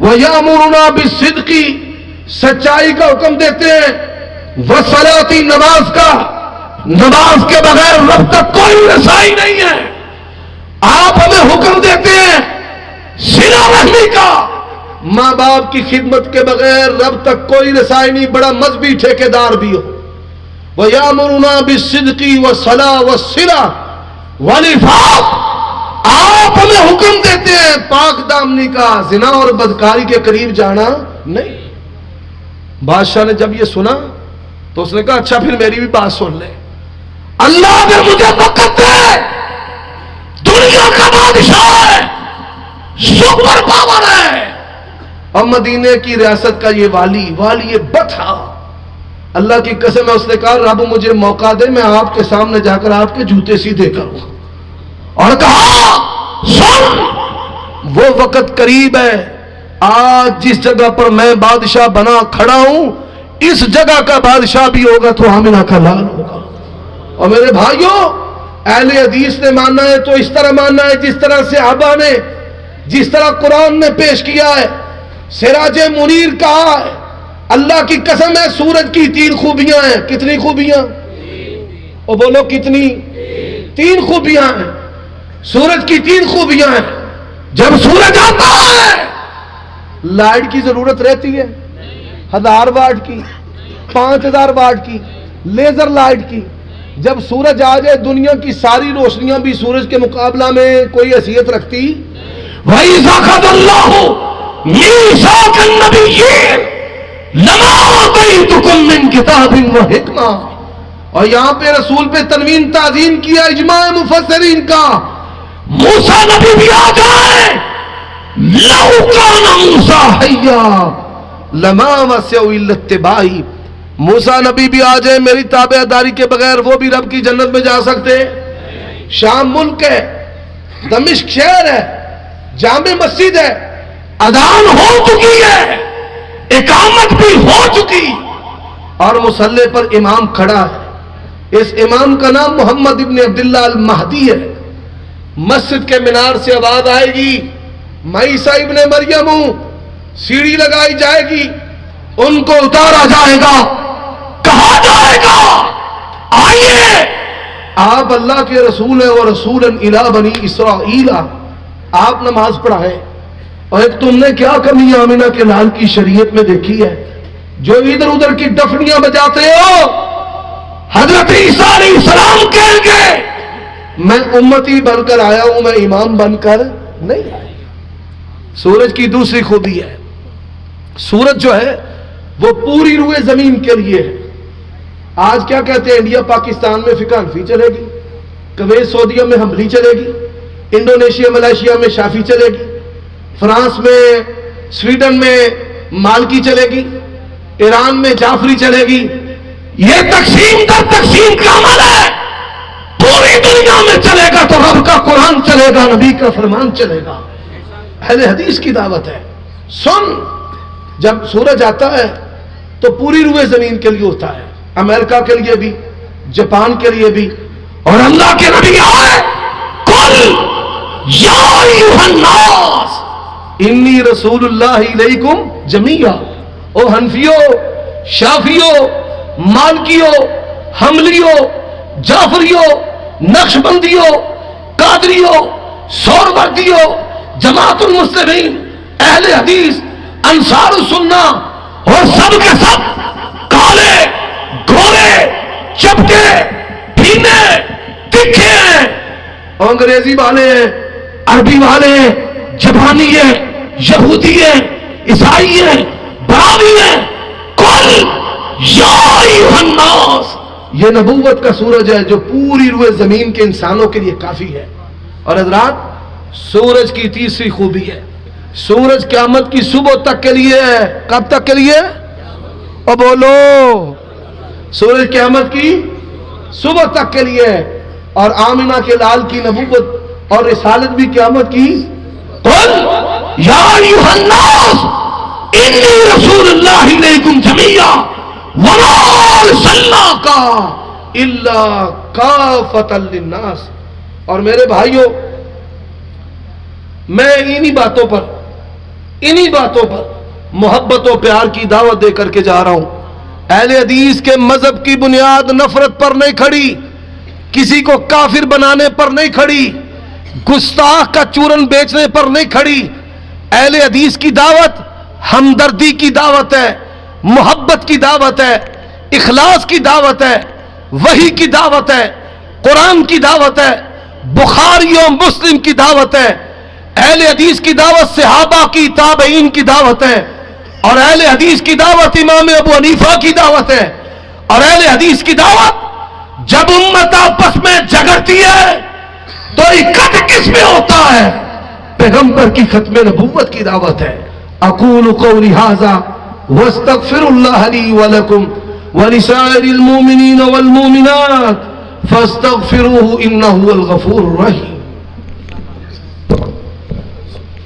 وَيَأْمُرُنَا بِالصِّدْقِ، سچائی کا حکم دیتے ہیں، وَالصَّلَاةِ، نماز کا، نماز کے بغیر رب تک کوئی رسائی نہیں ہے. آپ ہمیں حکم دیتے ہیں صلہ رحمی کا، ماں باپ کی خدمت کے بغیر رب تک کوئی رسائی نہیں، بڑا مذہبی ٹھیکیدار بھی ہو. وَيَأْمُرُنَا بِالصِّدْقِ وَالصَّلَاةِ وَالصِّلَةِ وَالْعِفَافِ، آپ ہمیں حکم دیتے ہیں پاک دامنی کا، زنا اور بدکاری کے قریب جانا نہیں. بادشاہ نے جب یہ سنا تو اس نے کہا اچھا پھر میری بھی بات سن لے، اللہ نے مجھے وقت دے، دنیا کا بادشاہ ہے، سپر پاور ہے، اور مدینے کی ریاست کا یہ والی یہ بٹھا. اللہ کی قسم ہے، اس نے کہا رب مجھے موقع دے، میں آپ کے سامنے جا کر آپ کے جوتے سیدھے کروں. اور کہا سن، وہ وقت قریب ہے، آج جس جگہ پر میں بادشاہ بنا کھڑا ہوں اس جگہ کا بادشاہ بھی ہوگا تو آمنہ کا لال ہوگا. اور میرے بھائیوں، اہل حدیث نے ماننا ہے تو اس طرح ماننا ہے جس طرح صحابہ نے، جس طرح قرآن نے پیش کیا ہے. سراج منیر کہا ہے، اللہ کی قسم ہے سورج کی 3 خوبیاں ہیں. کتنی خوبیاں؟ اور بولو کتنی؟ 3 خوبیاں ہیں. سورج کی 3 خوبیاں ہیں. جب سورج آتا ہے لائٹ کی ضرورت رہتی ہے، 1000 واٹ کی، 5000 واٹ کی، لیزر لائٹ کی. جب سورج آ جائے دنیا کی ساری روشنیاں بھی سورج کے مقابلہ میں کوئی حیثیت رکھتی. وَإِذَا أَخَذَ اللَّهُ مِيثَاقَ النَّبِيِّينَ لَمَا آتَيْتُكُم مِّن كِتَابٍ وَحِكْمَةٍ. اور یہاں پہ رسول پہ تنوین تعظیم کیا اجماع مفسرین کا. موسیٰ نبی بھی آ جائے، لَوْ كَانَ مُوسَىٰ حَيًّا لَمَا وَسِعَهُ إِلَّا اتِّبَاعِي. موسیٰ نبی بھی آ جائے میری تابعداری کے بغیر وہ بھی رب کی جنت میں جا سکتے. شام ملک ہے، دمشق شہر ہے، جامع مسجد ہے، اذان ہو چکی ہے، اقامت بھی ہو چکی، اور مصلی پر امام کھڑا ہے. اس امام کا نام محمد ابن عبداللہ المہدی ہے. مسجد کے مینار سے آواز آئے گی میں عیسیٰ ابن مریم ہوں. سیڑھی لگائی جائے گی، ان کو اتارا جائے گا، کہا جائے گا آئیے آپ اللہ کے رسول ہیں، ورسولا الی بنی اسرائیل. آپ نماز پڑھائے. اور ایک تم نے کیا کمی آمنہ کے لال کی شریعت میں دیکھی ہے جو ادھر ادھر کی ڈفنیاں بجاتے ہو؟ حضرت عیسیٰ علیہ السلام کہیں گے میں امتی بن کر آیا ہوں، میں امام بن کر نہیں آیا. سورج کی دوسری خوبی ہے، سورج جو ہے وہ پوری روئے زمین کے لیے ہے. آج کیا کہتے ہیں، انڈیا پاکستان میں فقہ حنفی چلے گی، کویت سعودیہ میں حنبلی چلے گی، انڈونیشیا ملائیشیا میں شافعی چلے گی، فرانس میں سویڈن میں مالکی چلے گی، ایران میں جعفری چلے گی. یہ تقسیم در تقسیم کا عمل ہے. پوری دنیا میں چلے گا تو رب کا قرآن چلے گا، نبی کا فرمان چلے گا. اہل حدیث کی دعوت ہے. سن، جب سورج آتا ہے تو پوری روئے زمین کے لیے ہوتا ہے، امریکہ کے لیے بھی، جاپان کے لیے بھی. اور اللہ کے نبی آئے، قل یا ایھا الناس انی رسول اللہ الیکم جمیعا. او حنفیو، شافیو، مالکیو، حملیو، جعفریو، نقشبندیو، قادریو، سہروردیو، جماعت المسلمین، اہل حدیث، انصار السنہ، اور سب کے سب کالے، گورے، چپٹے، پینے، تکھے ہیں، انگریزی والے ہیں، عربی والے ہیں، جاپانی ہیں، یہودی ہیں، عیسائی ہیں، براوی ہیں، کل یا ایھا الناس، یہ نبوت کا سورج ہے جو پوری روئے زمین کے انسانوں کے لیے کافی ہے۔ اور حضرات، سورج کی تیسری خوبی ہے، سورج قیامت کی صبح تک کے لیے ہے۔ کب تک کے لیے؟ اور بولو، سورج قیامت کی صبح تک کے لیے ہے۔ اور آمنہ کے لال کی نبوت اور رسالت بھی قیامت کی۔ قل یا ایھا الناس انی رسول اللہ الیکم جمیعا وما ارسلناک الا کافۃ للناس۔ اور میرے بھائیوں، میں انہی باتوں پر محبت و پیار کی دعوت دے کر کے جا رہا ہوں۔ اہل حدیث کے مذہب کی بنیاد نفرت پر نہیں کھڑی، کسی کو کافر بنانے پر نہیں کھڑی، گستاخ کا چورن بیچنے پر نہیں کھڑی۔ اہل حدیث کی دعوت ہمدردی کی دعوت ہے، محبت کی دعوت ہے، اخلاص کی دعوت ہے، وحی کی دعوت ہے، قرآن کی دعوت ہے، بخاری و مسلم کی دعوت ہے۔ اہل حدیث کی دعوت صحابہ کی، تابعین کی دعوت ہے، اور اہل حدیث کی دعوت امام ابو حنیفہ کی دعوت ہے۔ اور اہل حدیث کی دعوت جب امت آپس میں جھگڑتی ہے تو اکٹھ کس میں ہوتا ہے؟ پیغمبر کی ختم نبوت کی دعوت ہے۔ اقول قولی ھذا واستغفر اللہ لی ولکم ولسائر المؤمنین والمؤمنات فاستغفروہ انہ هو الغفور الرحیم۔